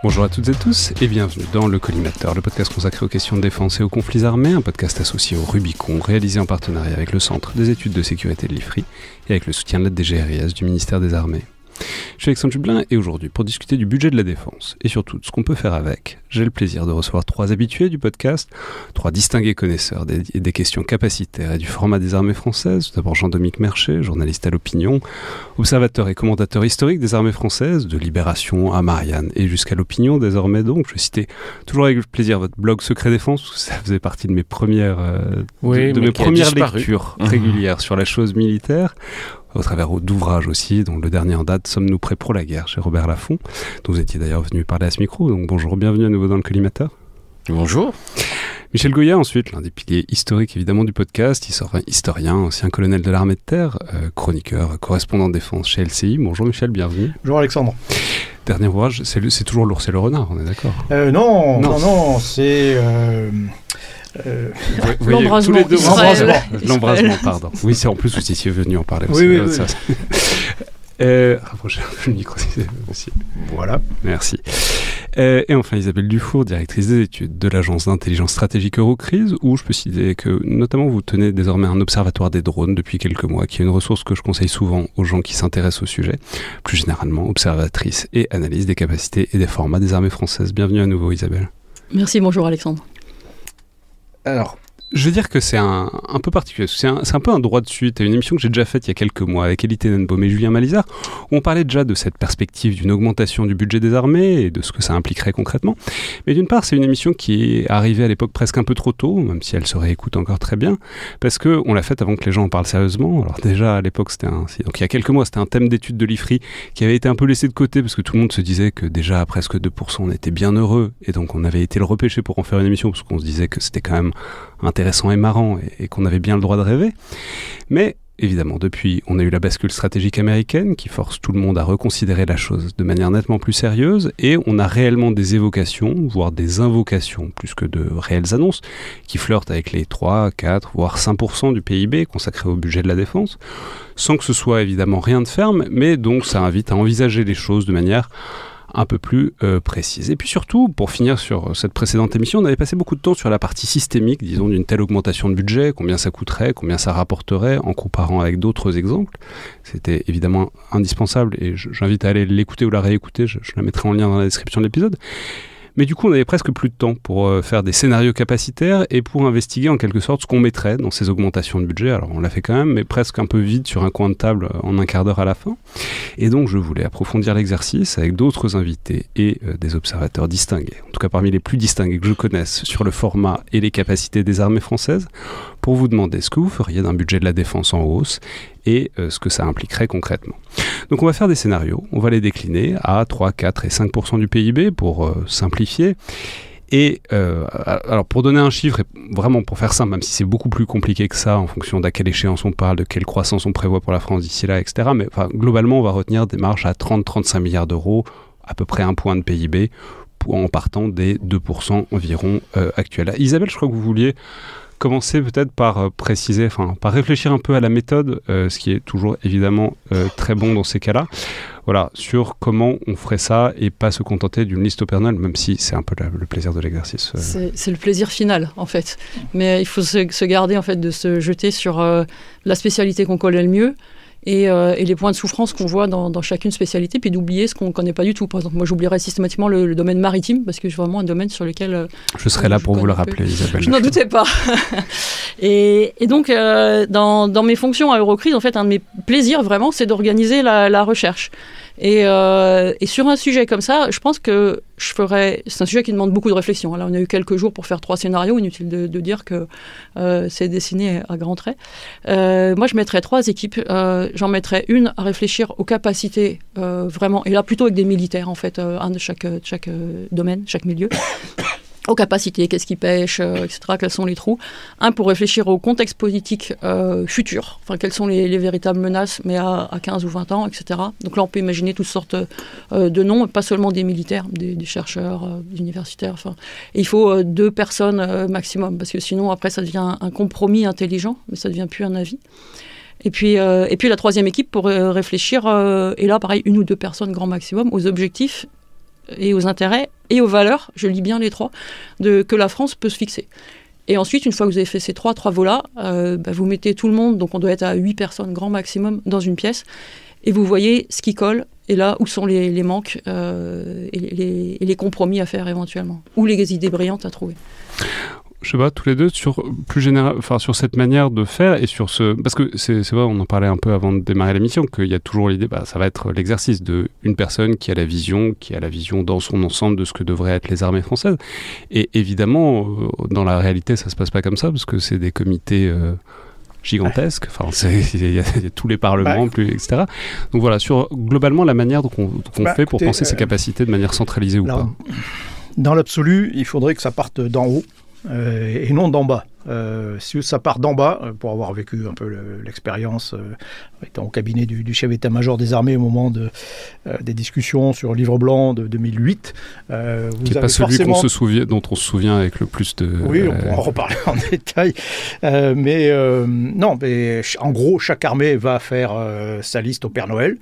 Bonjour à toutes et tous et bienvenue dans Le Collimateur, le podcast consacré aux questions de défense et aux conflits armés, un podcast associé au Rubicon, réalisé en partenariat avec le Centre des études de sécurité de l'IFRI et avec le soutien de la DGRIS du ministère des Armées. Je suis Alexandre Jublin et aujourd'hui, pour discuter du budget de la défense et surtout de ce qu'on peut faire avec, j'ai le plaisir de recevoir 3 habitués du podcast, 3 distingués connaisseurs des questions capacitaires et du format des armées françaises. Tout d'abord Jean-Dominique Merchet, journaliste à l'Opinion, observateur et commentateur historique des armées françaises, de Libération à Marianne et jusqu'à l'Opinion désormais donc. Je citais toujours avec plaisir votre blog Secret Défense, parce que ça faisait partie de mes premières, mes premières lectures régulières sur la chose militaire, au travers d'ouvrages aussi, dont le dernier en date, Sommes-nous prêts pour la guerre, chez Robert Laffont, dont vous étiez d'ailleurs venu parler à ce micro. Donc bonjour, bienvenue à nouveau dans le Collimateur. Bonjour. Michel Goya, ensuite, l'un des piliers historiques évidemment du podcast, historien, ancien colonel de l'armée de terre, chroniqueur, correspondant de défense chez LCI. Bonjour Michel, bienvenue. Bonjour Alexandre. Dernier ouvrage, c'est toujours L'ours et le renard, on est d'accord? Non, c'est... L'embrasement. L'embrasement, pardon. Oui, c'est en plus vous étiez venu en parler. Oui. Rapprochez un peu le micro si c'est possible. Voilà. Merci. Et enfin Isabelle Dufour, directrice des études de l'agence d'intelligence stratégique Eurocrise, où je peux citer que notamment vous tenez désormais un observatoire des drones depuis quelques mois, qui est une ressource que je conseille souvent aux gens qui s'intéressent au sujet. Plus généralement, observatrice et analyse des capacités et des formats des armées françaises. Bienvenue à nouveau Isabelle. Merci, bonjour Alexandre. Alors, je veux dire que c'est un peu particulier. C'est un peu un droit de suite à une émission que j'ai déjà faite il y a quelques mois avec Elie Tenenbaum et Julien Malizard, où on parlait déjà de cette perspective d'une augmentation du budget des armées et de ce que ça impliquerait concrètement. Mais d'une part, c'est une émission qui est arrivée à l'époque presque un peu trop tôt, même si elle se réécoute encore très bien, parce qu'on l'a faite avant que les gens en parlent sérieusement. Alors déjà, à l'époque, donc il y a quelques mois, c'était un thème d'étude de l'IFRI qui avait été un peu laissé de côté parce que tout le monde se disait que déjà à presque 2%, on était bien heureux, et donc on avait été le repêcher pour en faire une émission parce qu'on se disait que c'était quand même intéressant et marrant et qu'on avait bien le droit de rêver. Mais évidemment, depuis, on a eu la bascule stratégique américaine qui force tout le monde à reconsidérer la chose de manière nettement plus sérieuse, et on a réellement des évocations, voire des invocations, plus que de réelles annonces, qui flirtent avec les 3, 4, voire 5% du PIB consacré au budget de la défense, sans que ce soit évidemment rien de ferme, mais donc ça invite à envisager les choses de manière un peu plus précise. Et puis surtout, pour finir sur cette précédente émission, on avait passé beaucoup de temps sur la partie systémique, disons, d'une telle augmentation de budget, combien ça coûterait, combien ça rapporterait, en comparant avec d'autres exemples. C'était évidemment indispensable, et j'invite à aller l'écouter ou la réécouter, je la mettrai en lien dans la description de l'épisode. Mais du coup, on avait presque plus de temps pour faire des scénarios capacitaires et pour investiguer en quelque sorte ce qu'on mettrait dans ces augmentations de budget. Alors on l'a fait quand même, mais presque un peu vite sur un coin de table en un quart d'heure à la fin. Et donc je voulais approfondir l'exercice avec d'autres invités et des observateurs distingués, en tout cas parmi les plus distingués que je connaisse sur le format et les capacités des armées françaises, pour vous demander ce que vous feriez d'un budget de la défense en hausse et ce que ça impliquerait concrètement. Donc on va faire des scénarios, on va les décliner à 3, 4 et 5% du PIB pour simplifier. Et alors pour donner un chiffre, et vraiment pour faire simple, même si c'est beaucoup plus compliqué que ça en fonction d'à quelle échéance on parle, de quelle croissance on prévoit pour la France d'ici là, etc. Mais globalement, on va retenir des marges à 30-35 milliards d'euros, à peu près 1 point de PIB, en partant des 2% environ actuels. Isabelle, je crois que vous vouliez commencer peut-être par préciser, par réfléchir un peu à la méthode, ce qui est toujours évidemment très bon dans ces cas-là. Voilà, sur comment on ferait ça et pas se contenter d'une liste au Père Noël, même si c'est un peu le plaisir de l'exercice. C'est le plaisir final, en fait. Mais il faut se garder, en fait, de se jeter sur la spécialité qu'on connaît le mieux et les points de souffrance qu'on voit dans chacune spécialité, puis d'oublier ce qu'on ne connaît pas du tout. Par exemple, moi, j'oublierais systématiquement le domaine maritime, parce que c'est vraiment un domaine sur lequel... je serai là pour vous le rappeler, Isabelle. Je n'en doutais pas. Et donc, dans mes fonctions à Eurocrise, en fait, un de mes plaisirs, vraiment, c'est d'organiser la recherche. Et sur un sujet comme ça, je pense que c'est un sujet qui demande beaucoup de réflexion. Là, on a eu quelques jours pour faire 3 scénarios. Inutile de dire que c'est dessiné à grands traits. Moi, je mettrais 3 équipes. J'en mettrais une à réfléchir aux capacités, vraiment, et là, plutôt avec des militaires, en fait, un de chaque domaine, chaque milieu. Aux capacités, qu'est-ce qui pêche, etc., quels sont les trous. Un, pour réfléchir au contexte politique futur, quelles sont les véritables menaces, mais à 15 ou 20 ans, etc. Donc là, on peut imaginer toutes sortes de noms, pas seulement des militaires, des chercheurs, des universitaires. Et il faut 2 personnes maximum, parce que sinon, après, ça devient un compromis intelligent, mais ça ne devient plus un avis. Et puis la 3e équipe pour réfléchir, et là, pareil, 1 ou 2 personnes grand maximum, aux objectifs et aux intérêts et aux valeurs, je lis bien les trois, que la France peut se fixer. Et ensuite, une fois que vous avez fait ces trois volets-là, vous mettez tout le monde, donc on doit être à 8 personnes grand maximum dans une pièce, et vous voyez ce qui colle, et là où sont les manques et les compromis à faire éventuellement, ou les idées brillantes à trouver. Je sais pas, tous les deux, sur cette manière de faire et sur ce... Parce que c'est vrai, on en parlait un peu avant de démarrer l'émission, qu'il y a toujours l'idée, ça va être l'exercice d'une personne qui a la vision dans son ensemble de ce que devraient être les armées françaises. Et évidemment, dans la réalité, ça se passe pas comme ça, parce que c'est des comités... gigantesques, il y a tous les parlements, etc. Donc voilà, sur globalement la manière qu'on fait pour penser ces capacités de manière centralisée ou pas. Dans l'absolu, il faudrait que ça parte d'en haut et non d'en bas. Si ça part d'en bas, pour avoir vécu un peu l'expérience étant au cabinet du chef d'état-major des armées au moment des discussions sur le livre blanc de 2008, qui n'est pas celui dont on se souvient avec le plus de... Oui, on pourra en reparler en détail. Mais en gros, chaque armée va faire sa liste au Père Noël.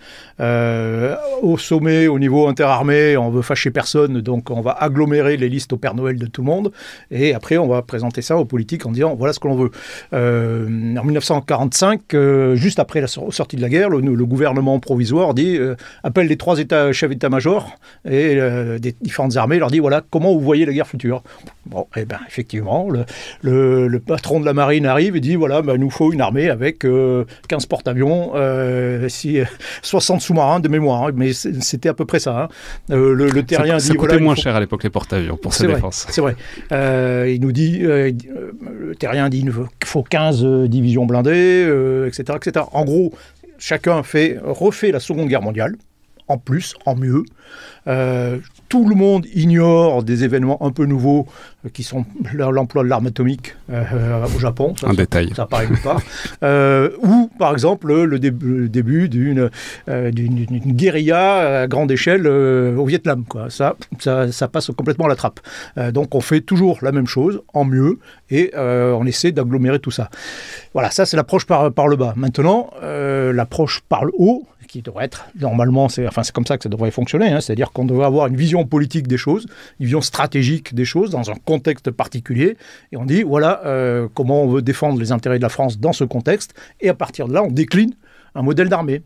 Au sommet, au niveau interarmée, on veut fâcher personne, donc on va agglomérer les listes au Père Noël de tout le monde. Et après, on va présenter ça aux politiques en disant voilà ce que l'on veut. En 1945, juste après la sortie de la guerre, le gouvernement provisoire dit appelle les 3 chefs d'état-major et des différentes armées, leur dit voilà comment vous voyez la guerre future. Bon, et bien effectivement, le patron de la marine arrive et dit voilà, il nous faut une armée avec 15 porte-avions, 60 sous-marins de mémoire, hein, mais c'était à peu près ça. Hein. Le terrien ça coûtait moins cher à l'époque les porte-avions pour sa défense. C'est vrai. Il nous dit le terrien dit qu'il faut 15 divisions blindées, etc., etc. En gros, chacun refait la Seconde Guerre mondiale, en plus, en mieux. Tout le monde ignore des événements un peu nouveaux qui sont l'emploi de l'arme atomique au Japon. Détail. Ça paraît nulle part. Ou, par exemple, le début d'une guérilla à grande échelle au Vietnam. Quoi. Ça passe complètement à la trappe. Donc, on fait toujours la même chose, en mieux, et on essaie d'agglomérer tout ça. Voilà, ça, c'est l'approche par le bas. Maintenant, l'approche par le haut, qui devrait être, normalement, c'est comme ça que ça devrait fonctionner, hein, c'est-à-dire qu'on devrait avoir une vision politique des choses, une vision stratégique des choses, dans un contexte particulier, et on dit, voilà comment on veut défendre les intérêts de la France dans ce contexte, et à partir de là, on décline un modèle d'armée.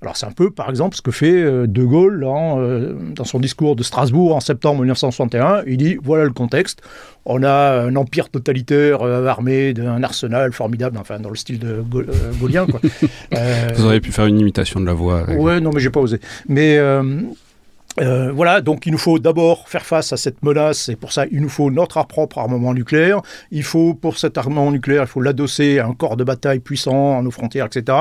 Alors c'est un peu, par exemple, ce que fait De Gaulle dans son discours de Strasbourg en septembre 1961. Il dit, voilà le contexte, on a un empire totalitaire armé d'un arsenal formidable, enfin dans le style de gaullien. Quoi. Vous auriez pu faire une imitation de la voix. Ouais, non mais j'ai pas osé. Mais... voilà, donc il nous faut d'abord faire face à cette menace, et pour ça, il nous faut notre propre armement nucléaire. Il faut, pour cet armement nucléaire, il faut l'adosser à un corps de bataille puissant à nos frontières, etc.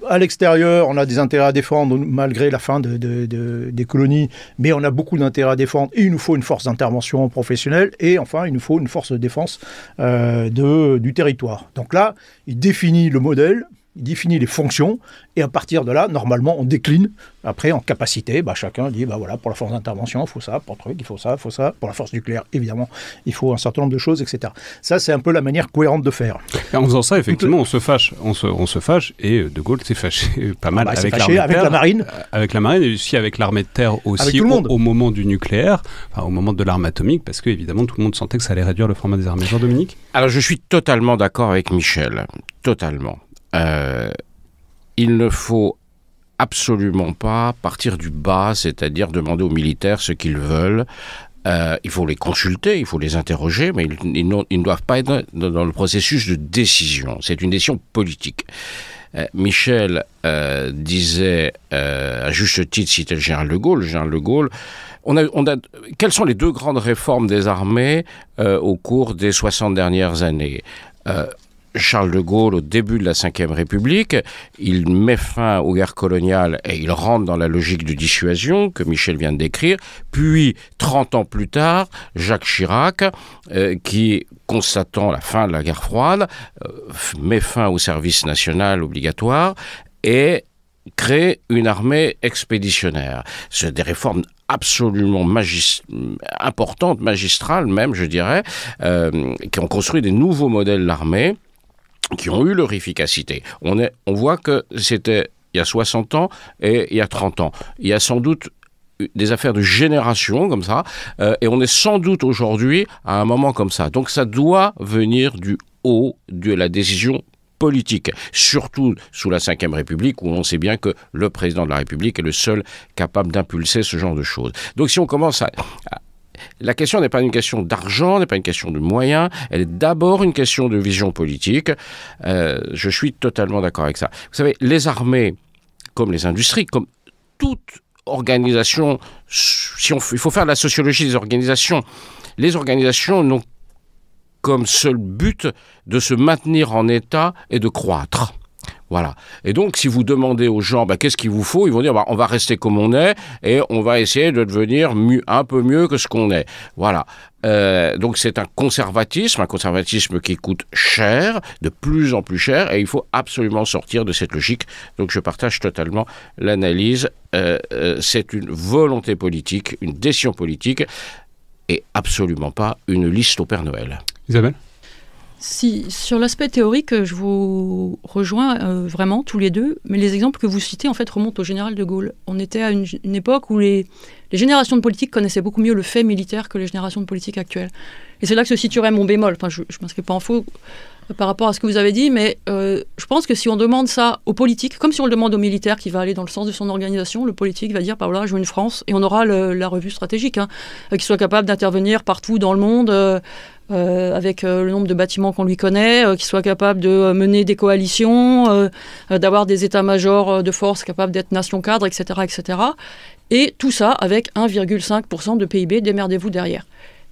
À l'extérieur, on a des intérêts à défendre malgré la fin des colonies, mais on a beaucoup d'intérêts à défendre et il nous faut une force d'intervention professionnelle et enfin, il nous faut une force de défense du territoire. Donc là, il définit le modèle, il définit les fonctions et à partir de là, normalement, on décline. Après, en capacité, chacun dit, voilà, pour la force d'intervention, il faut ça, pour le truc, il faut ça. Pour la force nucléaire, évidemment, il faut un certain nombre de choses, etc. Ça, c'est un peu la manière cohérente de faire. Et en faisant ça, effectivement, on se fâche. On se fâche et De Gaulle s'est fâché pas mal avec l'armée de terre. Avec la marine. Avec la marine et aussi avec l'armée de terre aussi au moment du nucléaire, au moment de l'arme atomique, parce qu'évidemment, tout le monde sentait que ça allait réduire le format des armées. Jean-Dominique ? Alors, je suis totalement d'accord avec Michel. Totalement. Il ne faut absolument pas partir du bas, c'est-à-dire demander aux militaires ce qu'ils veulent. Il faut les consulter, il faut les interroger, mais ils ne doivent pas être dans le processus de décision. C'est une décision politique. Michel disait, à juste titre, citait le général de Gaulle. Le général de Gaulle, quelles sont les 2 grandes réformes des armées au cours des 60 dernières années Charles de Gaulle, au début de la Ve République, il met fin aux guerres coloniales et il rentre dans la logique de dissuasion que Michel vient de décrire. Puis, 30 ans plus tard, Jacques Chirac, qui, constatant la fin de la guerre froide, met fin au service national obligatoire et crée une armée expéditionnaire. C'est des réformes absolument importantes, magistrales même, je dirais, qui ont construit des nouveaux modèles d'armée, qui ont eu leur efficacité. On voit que c'était il y a 60 ans et il y a 30 ans. Il y a sans doute des affaires de génération comme ça, et on est sans doute aujourd'hui à un moment comme ça. Donc ça doit venir du haut de la décision politique, surtout sous la Ve République, où on sait bien que le président de la République est le seul capable d'impulser ce genre de choses. Donc si on commence la question n'est pas une question d'argent, n'est pas une question de moyens, elle est d'abord une question de vision politique. Je suis totalement d'accord avec ça. Vous savez, les armées, comme les industries, comme toute organisation, il faut faire de la sociologie des organisations. Les organisations n'ont comme seul but de se maintenir en état et de croître. Voilà. Et donc, si vous demandez aux gens, qu'est-ce qu'il vous faut, ils vont dire, on va rester comme on est et on va essayer de devenir un peu mieux que ce qu'on est. Voilà. Donc, c'est un conservatisme qui coûte cher, de plus en plus cher, et il faut absolument sortir de cette logique. Donc, je partage totalement l'analyse. C'est une volonté politique, une décision politique, et absolument pas une liste au Père Noël. Isabelle ? Si, sur l'aspect théorique, je vous rejoins vraiment tous les deux, mais les exemples que vous citez en fait remontent au général de Gaulle. On était à une époque où les générations de politiques connaissaient beaucoup mieux le fait militaire que les générations de politiques actuelles. Et c'est là que se situerait mon bémol. Enfin, je ne m'inscris pas en faux par rapport à ce que vous avez dit, mais je pense que si on demande ça aux politiques, comme si on le demande aux militaires qui va aller dans le sens de son organisation, le politique va dire, voilà, je veux une France, et on aura la revue stratégique, qui soit capable d'intervenir partout dans le monde, avec le nombre de bâtiments qu'on lui connaît, qui soit capable de mener des coalitions, d'avoir des états-majors de force capables d'être nation cadre, etc., etc. Et tout ça avec 1,5% de PIB, démerdez-vous derrière.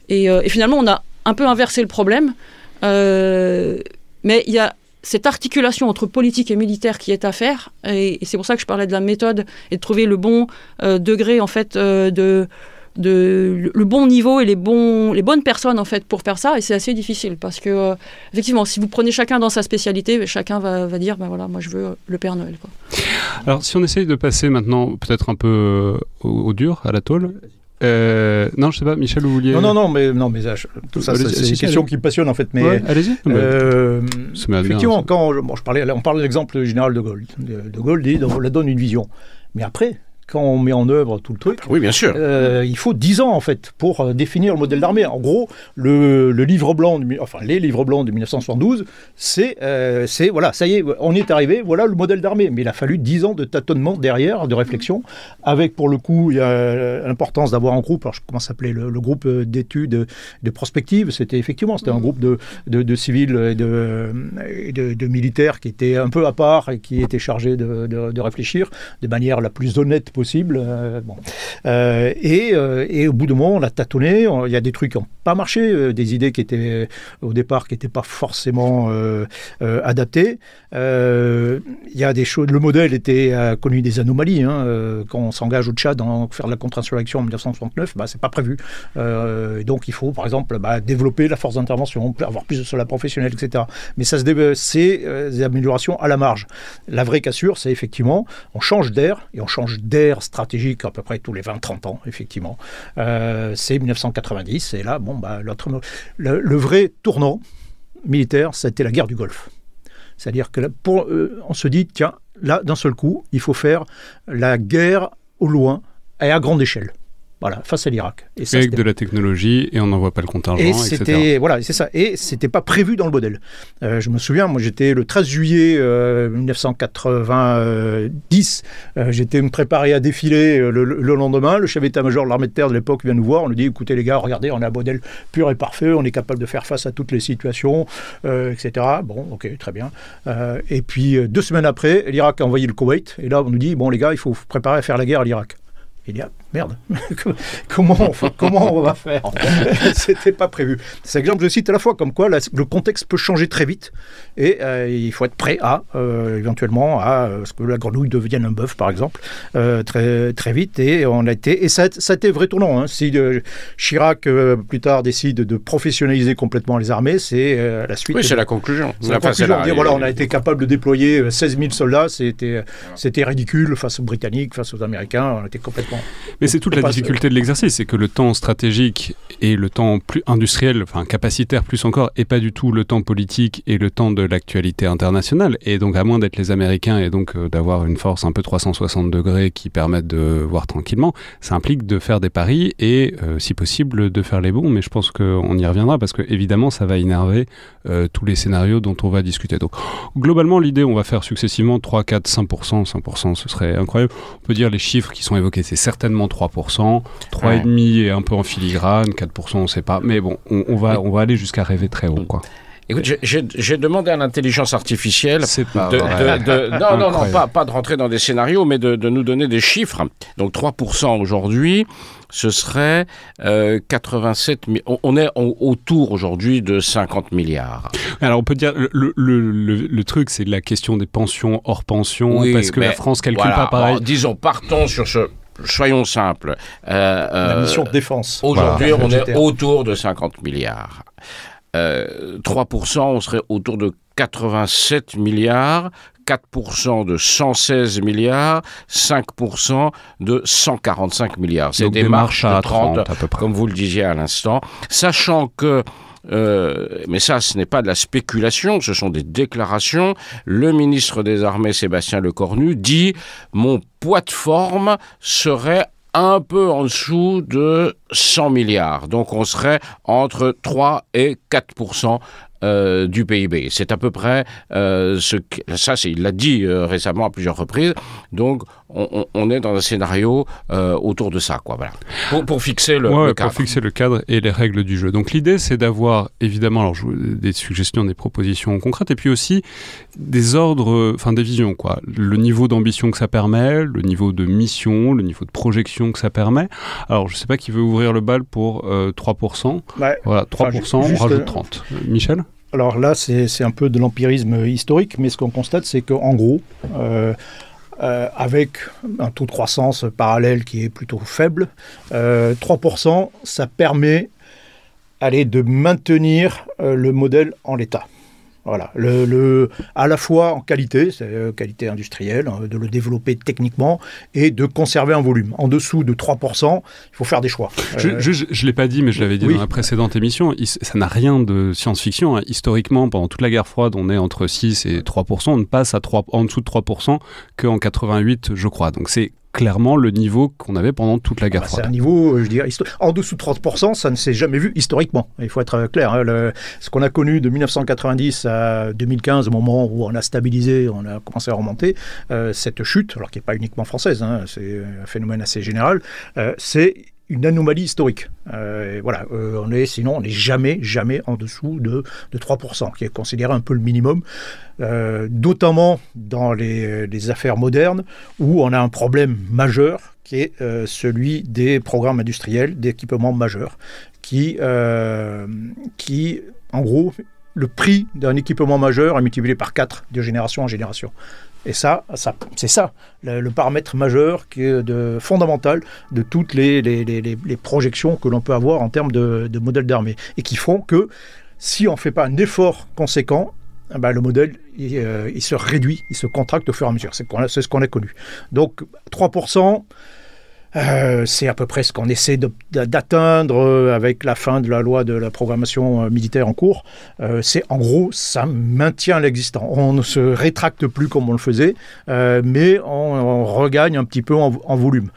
Et finalement, on a un peu inversé le problème, mais il y a cette articulation entre politique et militaire qui est à faire, et c'est pour ça que je parlais de la méthode et de trouver le bon degré en fait le bon niveau et les bonnes personnes en fait pour faire ça, et c'est assez difficile parce que effectivement si vous prenez chacun dans sa spécialité, chacun va dire voilà, moi je veux le Père Noël, quoi. Alors si on essaye de passer maintenant peut-être un peu au dur, à la tôle. Non, je sais pas, Michel, vous vouliez... Non, mais tout ça, c'est une question qui me passionne en fait. Mais ouais, allez-y. Effectivement, on parle de l'exemple du général de Gaulle. De Gaulle dit, on leur donne une vision. Mais après, quand on met en œuvre tout le truc, oui, bien sûr. Il faut 10 ans en fait pour définir le modèle d'armée. En gros, le livre blanc, les livres blancs de 1972, c'est voilà, ça y est, on y est arrivé, voilà le modèle d'armée. Mais il a fallu 10 ans de tâtonnement derrière, de réflexion, avec pour le coup, il y a l'importance d'avoir un groupe. Alors comment s'appelait le groupe d'études de prospective. C'était un groupe de civils et de militaires qui étaient un peu à part et qui étaient chargés de réfléchir de manière la plus honnête possible. Et au bout d'un moment, on a tâtonné. Il y a des trucs qui n'ont pas marché, des idées qui étaient au départ qui n'étaient pas forcément adaptées. Il y a des choses. Le modèle a connu des anomalies. Quand on s'engage au Tchad pour faire de la contre-insurrection en 1969, c'est pas prévu. Donc il faut, par exemple, développer la force d'intervention, avoir plus de soldats professionnels, etc. Mais ça c'est des améliorations à la marge. La vraie cassure, c'est effectivement, on change d'air, et on change d'air stratégique à peu près tous les 20-30 ans, effectivement. C'est 1990, et là, le vrai tournant militaire, c'était la guerre du Golfe. C'est-à-dire que on se dit, tiens, là, d'un seul coup, il faut faire la guerre au loin et à grande échelle. Voilà, face à l'Irak. Et ça, avec de la technologie, et on n'envoie pas le contingent, etc. Voilà, c'est ça. Et c'était pas prévu dans le modèle. Je me souviens, moi, j'étais le 13 juillet 1990. J'étais me préparé à défiler le lendemain. Le chef d'état-major de l'armée de terre de l'époque vient nous voir. On nous dit, écoutez les gars, regardez, on a un modèle pur et parfait. On est capable de faire face à toutes les situations, etc. Bon, ok, très bien. Et puis, 2 semaines après, l'Irak a envahi le Koweït. Et là, on nous dit, bon, les gars, il faut vous préparer à faire la guerre à l'Irak. Il dit, merde, comment on va faire? C'était pas prévu. Cet exemple, je cite à la fois comme quoi le contexte peut changer très vite et il faut être prêt éventuellement à ce que la grenouille devienne un bœuf, par exemple, très, très vite. Et ça a été vrai tournant. Si Chirac, plus tard, décide de professionnaliser complètement les armées, c'est la suite. Oui, c'est la conclusion. C'est la conclusion. On a été capable de déployer 16 000 soldats. C'était ridicule face aux Britanniques, face aux Américains. On était complètement Mais c'est toute la difficulté de l'exercice, c'est que le temps stratégique et le temps plus industriel, enfin capacitaire plus encore, et pas du tout le temps politique et le temps de l'actualité internationale. Et donc à moins d'être les Américains et donc d'avoir une force un peu 360 degrés qui permettent de voir tranquillement, ça implique de faire des paris et si possible de faire les bons. Mais je pense qu'on y reviendra parce que évidemment ça va énerver tous les scénarios dont on va discuter. Donc globalement l'idée, on va faire successivement 3, 4, 5%. 5% ce serait incroyable. On peut dire les chiffres qui sont évoqués, c'est certainement 3%, 3,5% et un peu en filigrane, 4% on ne sait pas. Mais bon, on va aller jusqu'à rêver très haut, quoi. Écoute, j'ai demandé à l'intelligence artificielle pas pas de rentrer dans des scénarios, mais de nous donner des chiffres. Donc 3% aujourd'hui, ce serait 87 milliards. On est autour aujourd'hui de 50 milliards. Alors on peut dire, le truc, c'est la question des pensions hors pension, parce que la France calcule pas pareil. Alors, disons, partons sur ce... Soyons simples. La mission de défense. Aujourd'hui, on est autour de 50 milliards. 3%, on serait autour de 87 milliards, 4% de 116 milliards, 5% de 145 milliards. C'est des marches de 30 à peu près, comme vous le disiez à l'instant, sachant que mais ça, ce n'est pas de la spéculation, ce sont des déclarations. Le ministre des Armées, Sébastien Lecornu, dit « Mon poids de forme serait un peu en dessous de 100 milliards. Donc on serait entre 3 et 4% du PIB. C'est à peu près il l'a dit récemment à plusieurs reprises. Donc on est dans un scénario autour de ça, quoi. Voilà. Pour fixer le cadre. Pour fixer le cadre et les règles du jeu. Donc l'idée, c'est d'avoir évidemment des suggestions, des propositions concrètes, et puis aussi des ordres, des visions, quoi. Le niveau d'ambition que ça permet, le niveau de mission, le niveau de projection que ça permet. Alors je ne sais pas qui veut ouvrir le bal pour 3%. Ouais. Voilà, 3%, on rajoute 30. Michel ? Alors là, c'est un peu de l'empirisme historique, mais ce qu'on constate, c'est qu'en gros, avec un taux de croissance parallèle qui est plutôt faible, 3%, ça permet de maintenir le modèle en l'état. Voilà, à la fois en qualité, c'est qualité industrielle, de le développer techniquement et de conserver un volume. En dessous de 3%, il faut faire des choix. Je ne l'ai pas dit, mais je l'avais dit dans la précédente émission, ça n'a rien de science-fiction. Hein. Historiquement, pendant toute la guerre froide, on est entre 6 et 3%. On ne passe en dessous de 3% qu'en 88, je crois. Donc c'est clairement le niveau qu'on avait pendant toute la guerre froide. C'est un niveau, je dirais, en dessous de 30%, ça ne s'est jamais vu historiquement. Il faut être clair. Hein, ce qu'on a connu de 1990 à 2015, au moment où on a stabilisé, on a commencé à remonter, cette chute, alors qui n'est pas uniquement française, hein, c'est un phénomène assez général, c'est une anomalie historique. On n'est jamais en dessous de 3%, qui est considéré un peu le minimum, notamment dans les affaires modernes, où on a un problème majeur, qui est celui des programmes industriels, d'équipements majeurs, qui, en gros, le prix d'un équipement majeur est multiplié par 4 de génération en génération. Et ça c'est ça, le paramètre majeur qui est fondamental de toutes les projections que l'on peut avoir en termes de modèles d'armée. Et qui font que si on ne fait pas un effort conséquent, le modèle il se réduit, il se contracte au fur et à mesure. C'est ce qu'on a connu. Donc 3%, c'est à peu près ce qu'on essaie d'atteindre avec la fin de la loi de la programmation militaire en cours. C'est en gros, ça maintient l'existant. On ne se rétracte plus comme on le faisait, mais on regagne un petit peu en volume.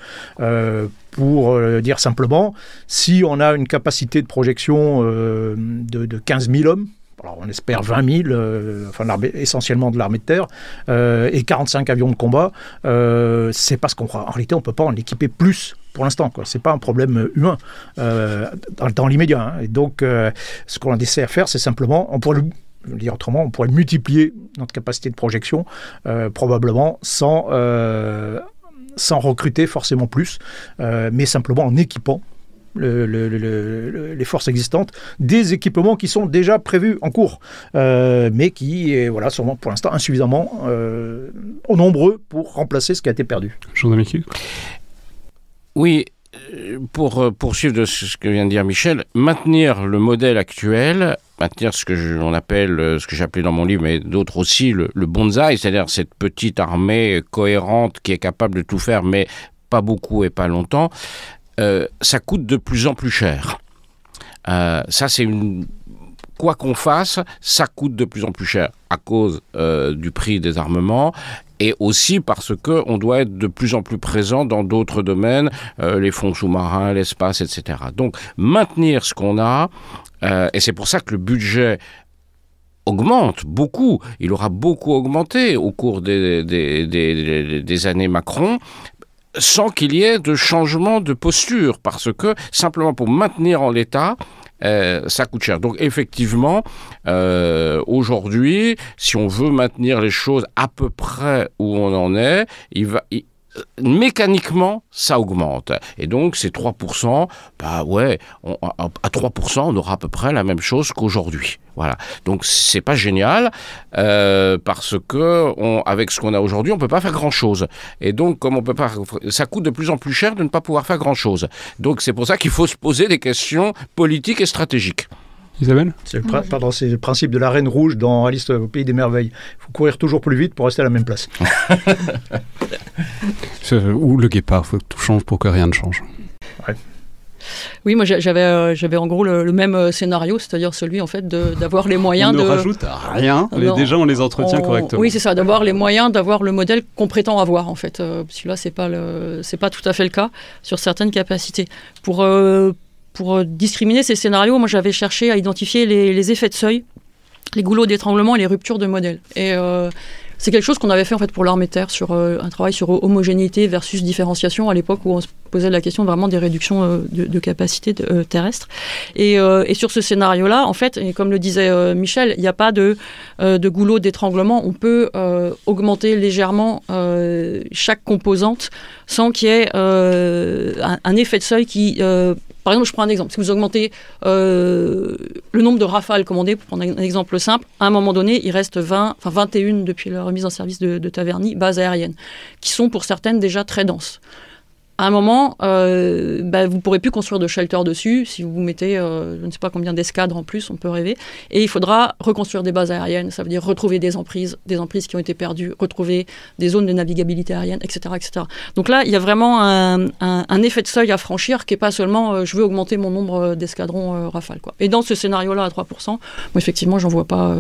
Pour dire simplement, si on a une capacité de projection de 15 000 hommes, alors on espère 20 000, essentiellement de l'armée de terre, et 45 avions de combat, c'est parce qu'en réalité, on ne peut pas en équiper plus pour l'instant. Ce n'est pas un problème humain dans l'immédiat. Hein. Et donc, ce qu'on essaie à faire, c'est simplement, on pourrait multiplier notre capacité de projection, probablement sans recruter forcément plus, mais simplement en équipant les forces existantes, des équipements qui sont déjà prévus en cours, mais qui sont pour l'instant insuffisamment nombreux pour remplacer ce qui a été perdu. Jean-Dominique ? Oui, pour poursuivre de ce que vient de dire Michel, maintenir le modèle actuel, maintenir ce que j'ai appelé dans mon livre, mais d'autres aussi, le bonsaï, c'est-à-dire cette petite armée cohérente qui est capable de tout faire, mais pas beaucoup et pas longtemps, ça coûte de plus en plus cher. Ça, c'est quoi qu'on fasse, ça coûte de plus en plus cher à cause du prix des armements et aussi parce qu'on doit être de plus en plus présent dans d'autres domaines, les fonds sous-marins, l'espace, etc. Donc, maintenir ce qu'on a, et c'est pour ça que le budget augmente beaucoup. Il aura beaucoup augmenté au cours des années Macron, sans qu'il y ait de changement de posture, parce que simplement pour maintenir en l'état, ça coûte cher. Donc effectivement, aujourd'hui, si on veut maintenir les choses à peu près où on en est, mécaniquement, ça augmente. Et donc, ces 3%, à 3%, on aura à peu près la même chose qu'aujourd'hui. Voilà. Donc, c'est pas génial, parce que, avec ce qu'on a aujourd'hui, on peut pas faire grand-chose. Et donc, comme on peut pas, ça coûte de plus en plus cher de ne pas pouvoir faire grand-chose. Donc, c'est pour ça qu'il faut se poser des questions politiques et stratégiques. Isabelle ? C'est le principe de la Reine Rouge dans Alice au Pays des Merveilles. Il faut courir toujours plus vite pour rester à la même place. Ou le guépard, il faut que tout change pour que rien ne change. Ouais. Oui, moi j'avais en gros le même scénario, c'est-à-dire celui en fait d'avoir les moyens on ne rajoute rien, mais déjà on les entretient correctement. Oui, c'est ça, d'avoir les moyens d'avoir le modèle qu'on prétend avoir en fait. Parce que là, c'est pas tout à fait le cas sur certaines capacités. Pour discriminer ces scénarios, moi j'avais cherché à identifier les effets de seuil, les goulots d'étranglement et les ruptures de modèle. Et c'est quelque chose qu'on avait fait en fait pour l'armée de terre sur un travail sur homogénéité versus différenciation à l'époque où on se posait la question vraiment des réductions de capacité terrestre. Et sur ce scénario-là, en fait, et comme le disait Michel, il n'y a pas de goulot d'étranglement. On peut augmenter légèrement chaque composante sans qu'il y ait un effet de seuil qui... par exemple, je prends un exemple. Si vous augmentez le nombre de rafales commandées, pour prendre un exemple simple, à un moment donné, il reste 21 depuis la remise en service de Taverny, bases aériennes, qui sont pour certaines déjà très denses. À un moment, vous ne pourrez plus construire de shelter dessus. Si vous mettez, je ne sais pas combien d'escadres en plus, on peut rêver. Et il faudra reconstruire des bases aériennes. Ça veut dire retrouver des emprises qui ont été perdues, retrouver des zones de navigabilité aérienne, etc. etc. Donc là, il y a vraiment un effet de seuil à franchir qui n'est pas seulement je veux augmenter mon nombre d'escadrons Rafale, quoi. Et dans ce scénario-là, à 3%, moi, effectivement, j'en vois pas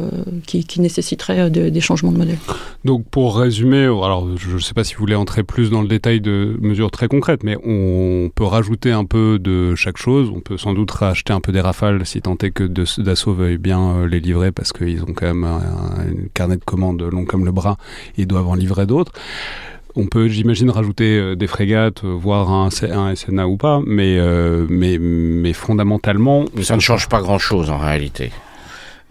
qui nécessiterait des changements de modèle. Donc pour résumer, alors je ne sais pas si vous voulez entrer plus dans le détail de mesures très concrètes, mais on peut rajouter un peu de chaque chose. On peut sans doute racheter un peu des Rafales si tant est que Dassault veuille bien les livrer, parce qu'ils ont quand même un carnet de commandes long comme le bras et doivent en livrer d'autres. On peut, j'imagine, rajouter des frégates, voire un SNA ou pas, mais fondamentalement... Ça ne change pas grand-chose en réalité.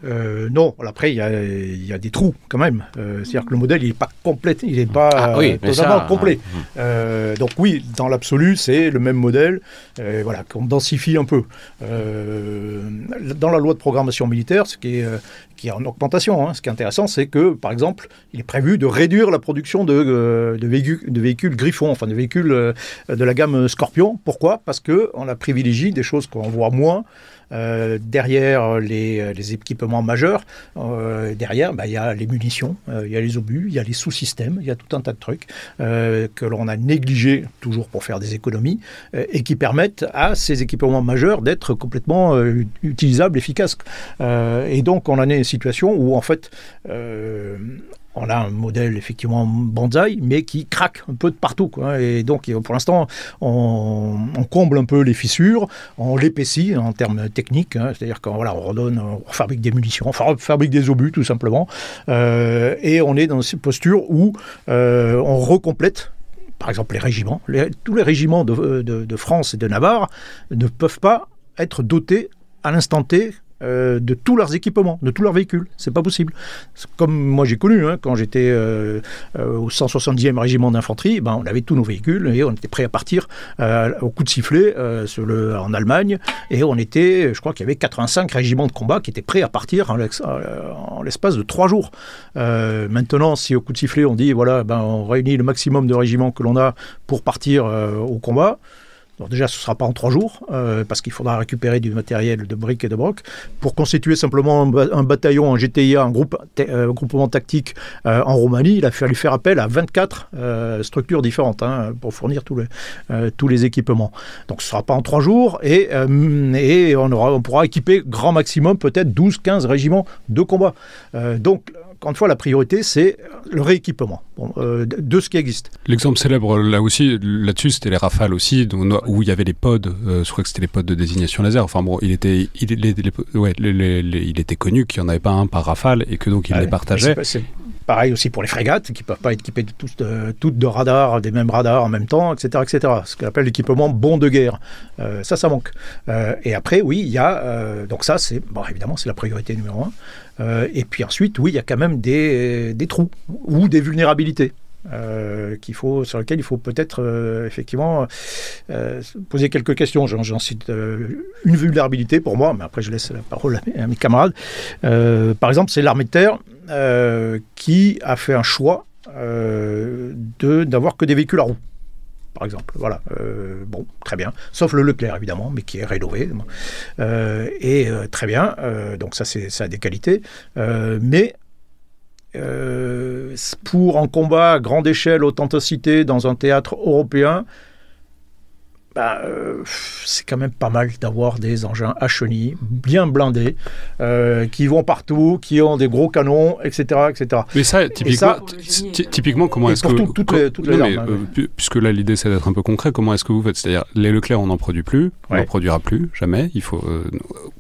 Non, après il y a des trous quand même. C'est-à-dire que le modèle il n'est pas complet, il n'est pas totalement complet. Donc oui, dans l'absolu, c'est le même modèle, qu'on densifie un peu. Dans la loi de programmation militaire, ce qui est en augmentation, ce qui est intéressant, c'est que, par exemple, il est prévu de réduire la production de véhicules Griffon, enfin de véhicules de la gamme Scorpion. Pourquoi ? Parce qu'on a privilégié des choses qu'on voit moins. Derrière les équipements majeurs, derrière, il y a les munitions, il y a les obus, il y a les sous-systèmes, il y a tout un tas de trucs que l'on a négligés toujours pour faire des économies et qui permettent à ces équipements majeurs d'être complètement utilisables, efficaces. Et donc, on en est une situation où, en fait, on a un modèle effectivement bonsaï, mais qui craque un peu de partout, quoi. Et donc, pour l'instant, on comble un peu les fissures, on l'épaissit en termes techniques, c'est-à-dire qu'on redonne, on fabrique des munitions, on fabrique des obus tout simplement, et on est dans cette posture où on recomplète. Par exemple, les régiments, tous les régiments de France et de Navarre ne peuvent pas être dotés à l'instant T de tous leurs équipements, de tous leurs véhicules. C'est pas possible. C'est comme moi j'ai connu, quand j'étais au 170e régiment d'infanterie, on avait tous nos véhicules et on était prêt à partir au coup de sifflet en Allemagne, et on était, je crois qu'il y avait 85 régiments de combat qui étaient prêts à partir en l'espace de 3 jours. Maintenant, si au coup de sifflet on dit on réunit le maximum de régiments que l'on a pour partir au combat, Alors déjà, ce ne sera pas en 3 jours, parce qu'il faudra récupérer du matériel de briques et de broc. Pour constituer simplement un bataillon, un GTIA, un groupement tactique en Roumanie, il a fallu faire appel à 24 structures différentes pour fournir tous les équipements. Donc ce ne sera pas en 3 jours, et on pourra équiper grand maximum peut-être 12-15 régiments de combat. Donc, encore une fois, la priorité, c'est le rééquipement de ce qui existe. L'exemple célèbre là-dessus, c'était les Rafales aussi, où il y avait les pods, je crois que c'était les pods de désignation laser. Enfin bon, il était connu qu'il n'y en avait pas un par Rafale et que donc il les partageait. C'est pareil aussi pour les frégates, qui ne peuvent pas être équipées toutes de radars, des mêmes radars en même temps, etc. Ce qu'on appelle l'équipement bon de guerre. Ça manque. Et après, oui, il y a... donc ça, évidemment, c'est la priorité numéro 1. Et puis ensuite, oui, il y a quand même des trous ou des vulnérabilités sur lesquelles il faut peut-être effectivement poser quelques questions. J'en cite une vulnérabilité pour moi, mais après je laisse la parole à mes camarades. Par exemple, c'est l'armée de terre qui a fait un choix d'avoir que des véhicules à roues. Par exemple, voilà. Bon, très bien. Sauf le Leclerc, évidemment, mais qui est rénové. Très bien. Donc ça a des qualités. Mais pour un combat à grande échelle, haute intensité, dans un théâtre européen, c'est quand même pas mal d'avoir des engins à chenilles, bien blindés, qui vont partout, qui ont des gros canons, etc. Mais ça, typiquement, comment est-ce que... toutes les armes. Puisque là, l'idée, c'est d'être un peu concret, comment est-ce que vous faites? C'est-à-dire, les Leclerc, on n'en produit plus, on n'en produira plus, jamais. Il faut...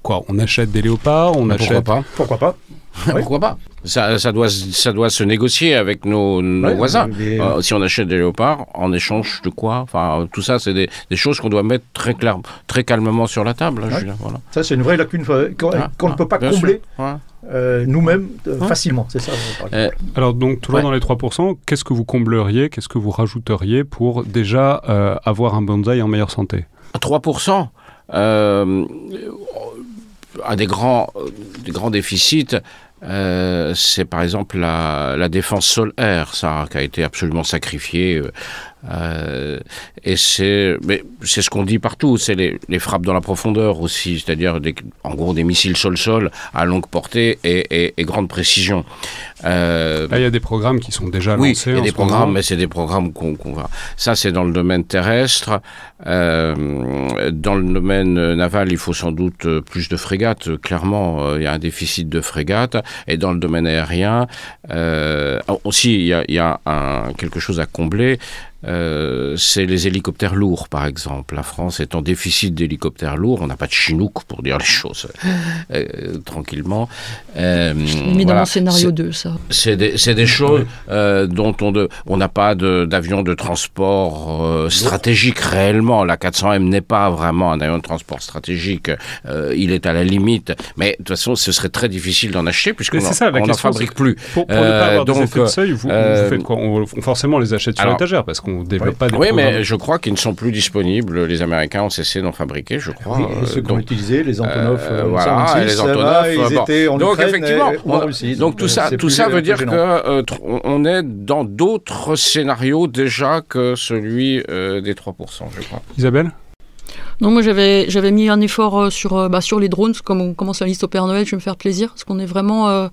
on achète des Léopards, Pourquoi pas Pourquoi pas? Ça doit se négocier avec nos voisins. Si on achète des Léopards, en échange de quoi? Enfin, tout ça, c'est des choses qu'on doit mettre très calmement sur la table. Voilà. Ça, c'est une vraie lacune qu'on ne peut pas combler nous-mêmes facilement. C'est ça. Alors, donc, toujours dans les 3%, qu'est-ce que vous combleriez, qu'est-ce que vous rajouteriez pour déjà avoir un bonsaï en meilleure santé? 3%. Un des grands déficits, c'est par exemple la défense sol-air, ça qui a été absolument sacrifié. Et c'est ce qu'on dit partout, c'est les frappes dans la profondeur aussi, c'est-à-dire en gros des missiles sol-sol à longue portée et grande précision. Là, il y a des programmes qui sont déjà lancés. Oui, il y a des programmes, mais c'est des programmes qu'on va... Ça, c'est dans le domaine terrestre. Dans le domaine naval, il faut sans doute plus de frégates. Clairement, il y a un déficit de frégates. Et dans le domaine aérien, aussi, il y a quelque chose à combler. C'est les hélicoptères lourds, par exemple. La France est en déficit d'hélicoptères lourds. On n'a pas de Chinook, pour dire les choses tranquillement. Mis dans mon scénario 2, ça. C'est des choses dont on n'a pas d'avion de transport stratégique réellement. La 400M n'est pas vraiment un avion de transport stratégique. Il est à la limite. Mais de toute façon, ce serait très difficile d'en acheter puisqu'on n'en fabrique plus. Pour ne pas avoir des effets de seuil, vous faites quoi? On forcément les achète sur l'étagère parce qu'on développe pas des programmes. Mais je crois qu'ils ne sont plus disponibles. Les Américains ont cessé d'en fabriquer, je crois. Oui, ceux qu'on utilisait, les Antonov, les Antonov. Ils étaient en donc Ukraine effectivement, en Russie. Donc tout ça veut dire qu'on est dans d'autres scénarios déjà que celui des 3%, je crois. Isabelle? Non, moi j'avais mis un effort sur les drones, comme on commence la liste au Père Noël, je vais me faire plaisir, parce qu'on est vraiment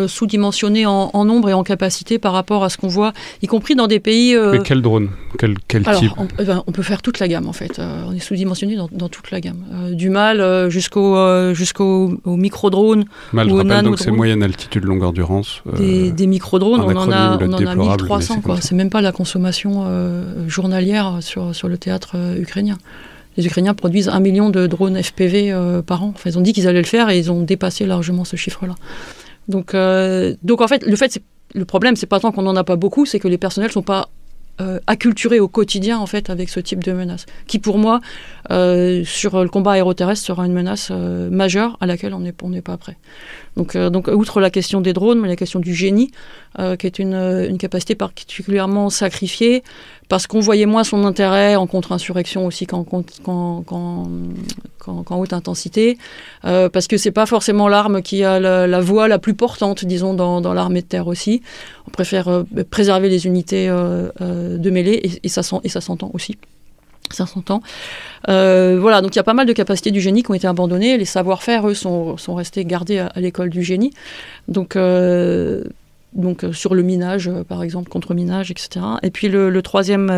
sous-dimensionné en nombre et en capacité par rapport à ce qu'on voit, y compris dans des pays... Mais quel drone? Quel type? On peut faire toute la gamme en fait, on est sous-dimensionné dans toute la gamme, du MAL jusqu'au micro-drone. MAL, je rappelle, donc c'est moyenne altitude, longueur durance. Des micro-drones, on en a 1300, quoi. C'est même pas la consommation journalière sur le théâtre ukrainien. Les Ukrainiens produisent 1 million de drones FPV par an. Enfin, ils ont dit qu'ils allaient le faire et ils ont dépassé largement ce chiffre-là. Donc en fait, le problème, c'est pas tant qu'on n'en a pas beaucoup, c'est que les personnels sont pas acculturés au quotidien en fait avec ce type de menace, qui pour moi, sur le combat aéroterrestre, sera une menace majeure à laquelle on n'est pas prêt. Donc, outre la question des drones, mais la question du génie, qui est une capacité particulièrement sacrifiée, parce qu'on voyait moins son intérêt en contre-insurrection aussi qu'en haute intensité, parce que c'est pas forcément l'arme qui a la voix la plus portante, disons, dans l'armée de terre aussi. On préfère préserver les unités de mêlée, et ça s'entend aussi. 500 ans. Voilà, donc il y a pas mal de capacités du génie qui ont été abandonnées. Les savoir-faire, eux, sont restés gardés à l'école du génie. Donc sur le minage, par exemple, contre-minage, etc. Et puis le troisième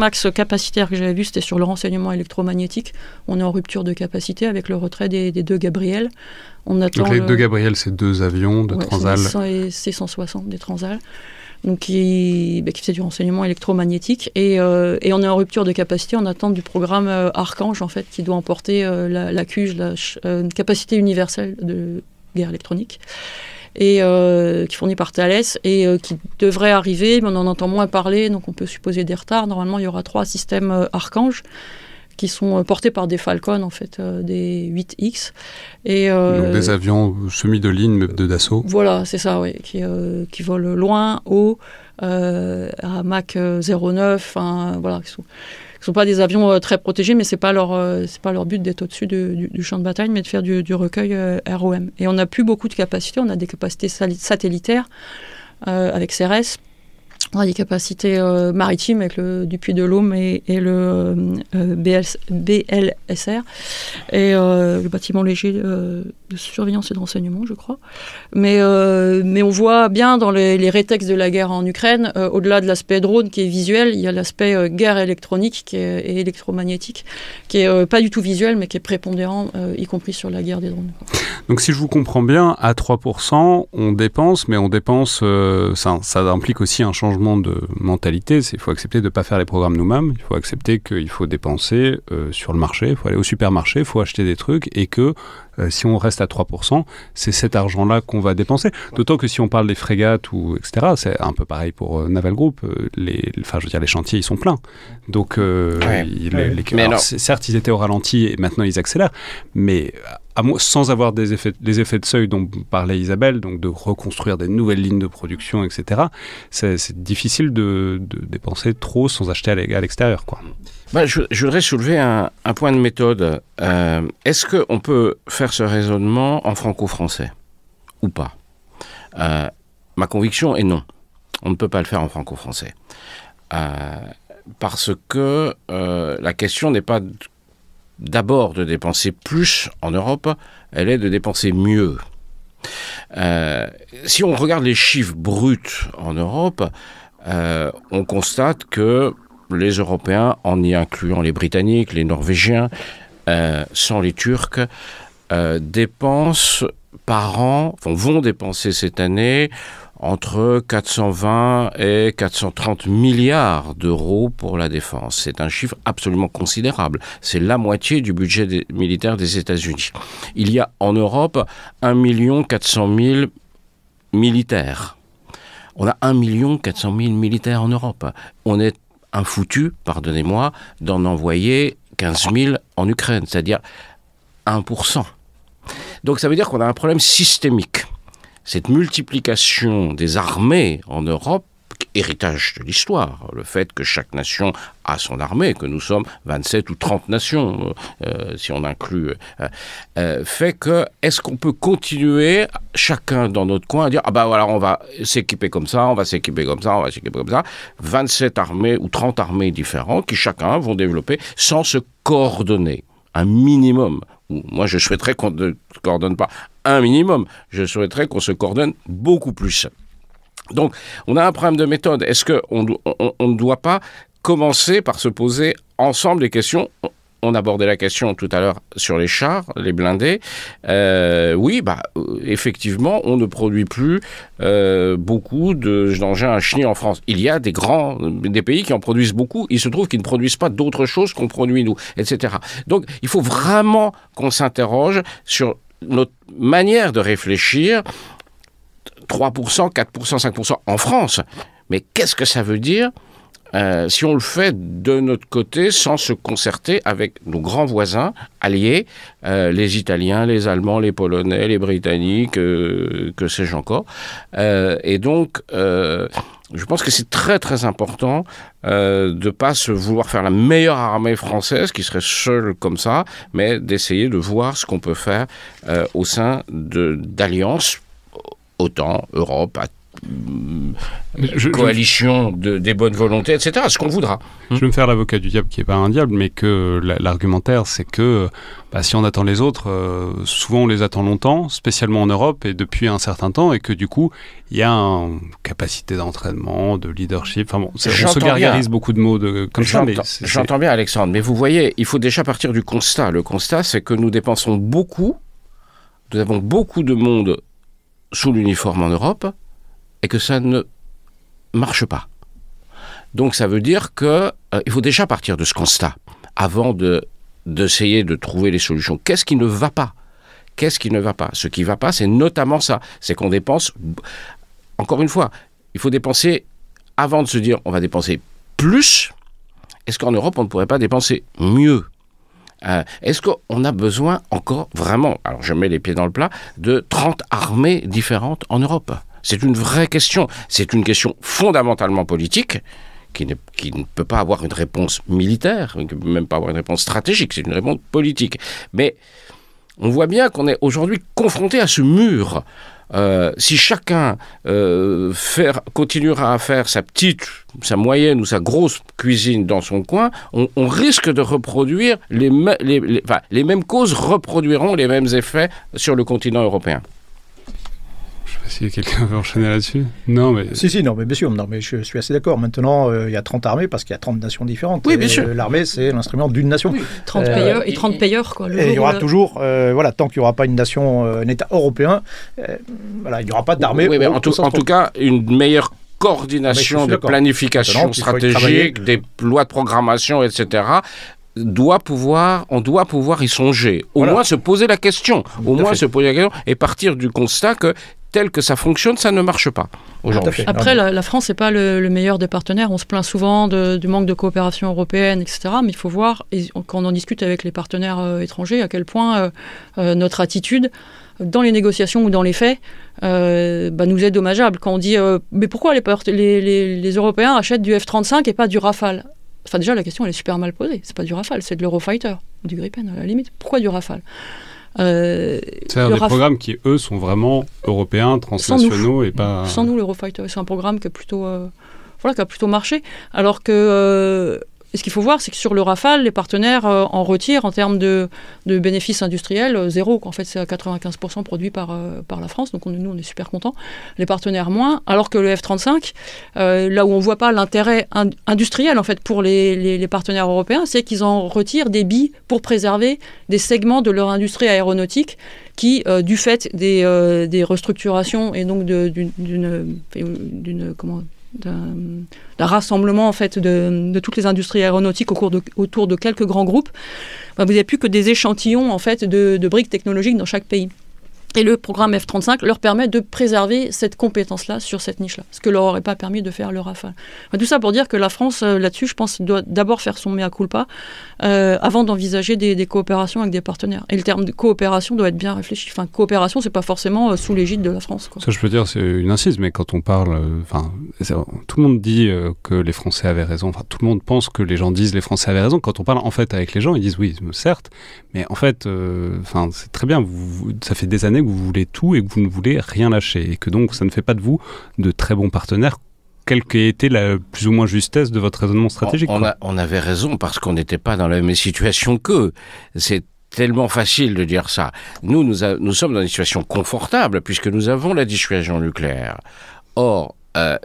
axe capacitaire que j'avais vu, c'était sur le renseignement électromagnétique. On est en rupture de capacité avec le retrait des deux Gabriel. On attend donc les deux Gabriel, c'est 2 avions de Transal. C'est C-160 des Transal. Donc qui fait du renseignement électromagnétique. Et on est en rupture de capacité en attente du programme Archange, en fait, qui doit emporter la CUGE, une capacité universelle de guerre électronique, et qui est fournie par Thales, et qui devrait arriver, mais on en entend moins parler, donc on peut supposer des retards. Normalement, il y aura 3 systèmes Archange, qui sont portés par des Falcon, en fait, des 8X. Donc des avions semi de ligne, mais d'assaut. Voilà, c'est ça, oui, qui volent loin, haut, à Mach 0,9, voilà, qui sont pas des avions très protégés, mais c'est pas leur but d'être au-dessus du champ de bataille, mais de faire du recueil ROM. Et on n'a plus beaucoup de capacités, on a des capacités satellitaires avec CERES. On a des capacités maritimes avec du Puy-de-Dôme et le BLSR, et le bâtiment léger de surveillance et de renseignement, je crois. Mais on voit bien dans les rétextes de la guerre en Ukraine, au-delà de l'aspect drone qui est visuel, il y a l'aspect guerre électronique et électromagnétique, qui est pas du tout visuel, mais qui est prépondérant, y compris sur la guerre des drones. Donc si je vous comprends bien, à 3%, on dépense, mais on dépense, ça implique aussi un changement de mentalité. Il faut accepter de ne pas faire les programmes nous-mêmes, il faut accepter qu'il faut dépenser sur le marché, il faut aller au supermarché, il faut acheter des trucs, et que si on reste à 3%, c'est cet argent-là qu'on va dépenser. D'autant que si on parle des frégates, etc., c'est un peu pareil pour Naval Group, les chantiers, ils sont pleins. Donc, certes, ils étaient au ralenti et maintenant ils accélèrent, mais sans avoir les effets de seuil dont parlait Isabelle, donc de reconstruire des nouvelles lignes de production, etc., c'est difficile de dépenser trop sans acheter à l'extérieur, quoi. Je voudrais soulever un point de méthode. Est-ce qu'on peut faire ce raisonnement en franco-français ou pas? Ma conviction est non. On ne peut pas le faire en franco-français. Parce que la question n'est pas d'abord de dépenser plus en Europe, elle est de dépenser mieux. Si on regarde les chiffres bruts en Europe, on constate que les Européens, en y incluant les Britanniques, les Norvégiens, sans les Turcs, dépensent par an, vont dépenser cette année entre 420 et 430 milliards d'euros pour la défense. C'est un chiffre absolument considérable. C'est la moitié du budget militaire des États-Unis. Il y a en Europe 1 400 000 militaires. On a 1 400 000 militaires en Europe. On est infoutu, pardonnez-moi, d'en envoyer 15 000 en Ukraine, c'est-à-dire 1%. Donc ça veut dire qu'on a un problème systémique. Cette multiplication des armées en Europe, héritage de l'histoire, le fait que chaque nation a son armée, que nous sommes 27 ou 30 nations, si on inclut, fait que, est-ce qu'on peut continuer, chacun dans notre coin, à dire, voilà, on va s'équiper comme ça, on va s'équiper comme ça, on va s'équiper comme ça, 27 armées ou 30 armées différentes qui chacun vont développer sans se coordonner, un minimum. Moi, je souhaiterais qu'on ne se coordonne pas un minimum, je souhaiterais qu'on se coordonne beaucoup plus. Donc, on a un problème de méthode. Est-ce qu'on ne doit pas commencer par se poser ensemble les questions? On abordait la question tout à l'heure sur les chars, les blindés. Effectivement, on ne produit plus beaucoup d'engins à chenilles en France. Il y a des pays qui en produisent beaucoup. Il se trouve qu'ils ne produisent pas d'autres choses qu'on produit nous, etc. Donc, il faut vraiment qu'on s'interroge sur notre manière de réfléchir. 3%, 4%, 5% en France. Mais qu'est-ce que ça veut dire si on le fait de notre côté sans se concerter avec nos grands voisins alliés, les Italiens, les Allemands, les Polonais, les Britanniques, que sais-je encore. Et donc, je pense que c'est très très important de ne pas vouloir faire la meilleure armée française qui serait seule comme ça, mais d'essayer de voir ce qu'on peut faire au sein d'alliances, OTAN, Europe, coalition des bonnes volontés, etc. Ce qu'on voudra. Je vais me faire l'avocat du diable qui n'est pas un diable, mais que l'argumentaire, c'est que si on attend les autres, souvent on les attend longtemps, spécialement en Europe et depuis un certain temps, et que du coup, il y a une capacité d'entraînement, de leadership. Enfin bon, on se gargarise beaucoup de mots comme ça. J'entends bien, Alexandre, mais vous voyez, il faut déjà partir du constat. Le constat, c'est que nous dépensons beaucoup, nous avons beaucoup de monde sous l'uniforme en Europe, et que ça ne marche pas. Donc ça veut dire qu'il faut déjà partir de ce constat avant d'essayer de trouver les solutions. Qu'est-ce qui ne va pas ? Qu'est-ce qui ne va pas ? Ce qui ne va pas, c'est notamment ça. C'est qu'on dépense... Encore une fois, il faut dépenser, avant de se dire on va dépenser plus, est-ce qu'en Europe, on ne pourrait pas dépenser mieux ? Est-ce qu'on a besoin encore vraiment, alors je mets les pieds dans le plat, de 30 armées différentes en Europe ? C'est une vraie question. C'est une question fondamentalement politique qui ne peut pas avoir une réponse militaire, qui ne peut même pas avoir une réponse stratégique. C'est une réponse politique. Mais on voit bien qu'on est aujourd'hui confronté à ce mur. Si chacun continuera à faire sa moyenne ou sa grosse cuisine dans son coin, on risque de reproduire les mêmes causes reproduiront les mêmes effets sur le continent européen. Si quelqu'un veut enchaîner là-dessus. Non, mais... Non, mais bien sûr, non, mais je suis assez d'accord. Maintenant, il y a 30 armées parce qu'il y a 30 nations différentes. Oui, bien sûr. L'armée, c'est l'instrument d'une nation. Oui, 30 payeurs et 30 payeurs, quoi. Et il y aura toujours, tant qu'il n'y aura pas une nation, un État européen, il n'y aura pas d'armée. Oui, mais en tout cas, une meilleure coordination de planification stratégique, des lois de programmation, etc., on doit pouvoir y songer. Au moins se poser la question. Et partir du constat que tel que ça fonctionne, ça ne marche pas aujourd'hui. Après, la France n'est pas le meilleur des partenaires. On se plaint souvent du manque de coopération européenne, etc. Mais il faut voir, et quand on en discute avec les partenaires étrangers, à quel point notre attitude, dans les négociations ou dans les faits, nous est dommageable. Quand on dit mais pourquoi les Européens achètent du F-35 et pas du Rafale ? Enfin, déjà, la question, elle est super mal posée. C'est pas du Rafale, c'est de l'Eurofighter, ou du Gripen, à la limite. Pourquoi du Rafale ? C'est-à-dire des programmes qui, eux, sont vraiment européens, transnationaux et pas... Sans nous, l'Eurofighter, c'est un programme qui a plutôt marché. Alors que... ce qu'il faut voir, c'est que sur le Rafale, les partenaires en retirent en termes de bénéfices industriels zéro. En fait, c'est à 95% produit par la France. Donc nous, on est super contents. Les partenaires moins. Alors que le F-35, là où on ne voit pas l'intérêt industriel en fait, pour les partenaires européens, c'est qu'ils en retirent des billes pour préserver des segments de leur industrie aéronautique qui, du fait des restructurations et donc d'un rassemblement en fait de toutes les industries aéronautiques autour de quelques grands groupes, vous n'avez plus que des échantillons en fait de briques technologiques dans chaque pays. Et le programme F-35 leur permet de préserver cette compétence-là sur cette niche-là, ce que leur aurait pas permis de faire le Rafale. Tout ça pour dire que la France, là-dessus, je pense, doit d'abord faire son mea culpa avant d'envisager des coopérations avec des partenaires. Et le terme de coopération doit être bien réfléchi. Enfin, coopération, c'est pas forcément sous l'égide de la France, quoi. Ça, je peux dire, c'est une incise, mais quand on parle... tout le monde dit que les Français avaient raison. Enfin, tout le monde pense que les gens disent les Français avaient raison. Quand on parle, en fait, avec les gens, ils disent oui, certes, mais en fait, c'est très bien. Ça fait des années que vous voulez tout et que vous ne voulez rien lâcher. Et que donc, ça ne fait pas de vous de très bons partenaires, quelle qu'ait été la plus ou moins justesse de votre raisonnement stratégique. On avait raison parce qu'on n'était pas dans la même situation qu'eux. C'est tellement facile de dire ça. Nous sommes dans une situation confortable puisque nous avons la dissuasion nucléaire. Or,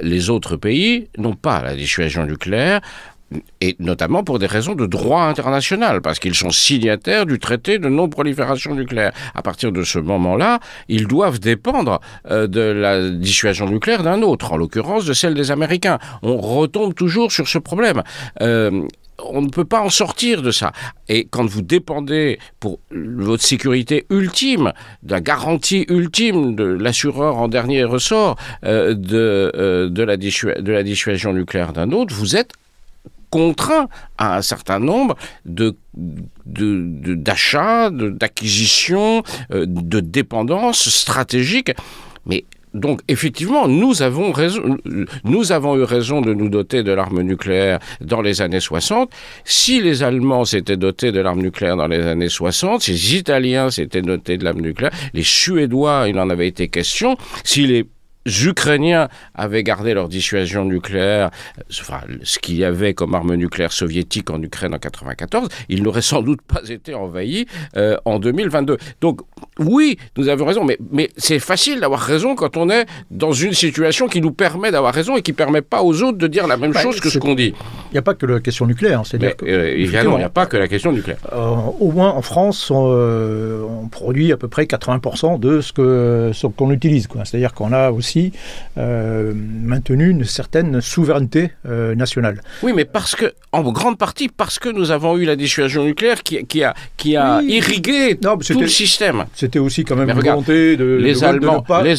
les autres pays n'ont pas la dissuasion nucléaire, et notamment pour des raisons de droit international, parce qu'ils sont signataires du traité de non-prolifération nucléaire. À partir de ce moment-là, ils doivent dépendre de la dissuasion nucléaire d'un autre, en l'occurrence de celle des Américains. On retombe toujours sur ce problème. On ne peut pas en sortir de ça. Et quand vous dépendez pour votre sécurité ultime, de la garantie ultime de l'assureur en dernier ressort de la dissuasion nucléaire d'un autre, vous êtes contraint à un certain nombre d'achats, d'acquisitions, de dépendances stratégiques. Mais donc, effectivement, nous avons eu raison de nous doter de l'arme nucléaire dans les années 60. Si les Allemands s'étaient dotés de l'arme nucléaire dans les années 60, si les Italiens s'étaient dotés de l'arme nucléaire, les Suédois, il en avait été question, si les Ukrainiens avaient gardé leur dissuasion nucléaire, enfin, ce qu'il y avait comme arme nucléaire soviétique en Ukraine en 1994, ils n'auraient sans doute pas été envahis en 2022. Donc, oui, nous avons raison, mais c'est facile d'avoir raison quand on est dans une situation qui nous permet d'avoir raison et qui ne permet pas aux autres de dire la même chose que ce qu'on dit. Il n'y a pas que la question nucléaire. C'est-à-dire évidemment, il n'y a pas que la question nucléaire. Au moins, en France, on produit à peu près 80% de ce qu'on utilise, quoi. C'est-à-dire qu'on a aussi maintenu une certaine souveraineté nationale. Oui, mais en grande partie parce que nous avons eu la dissuasion nucléaire qui a irrigué tout le système. C'était aussi quand même une volonté les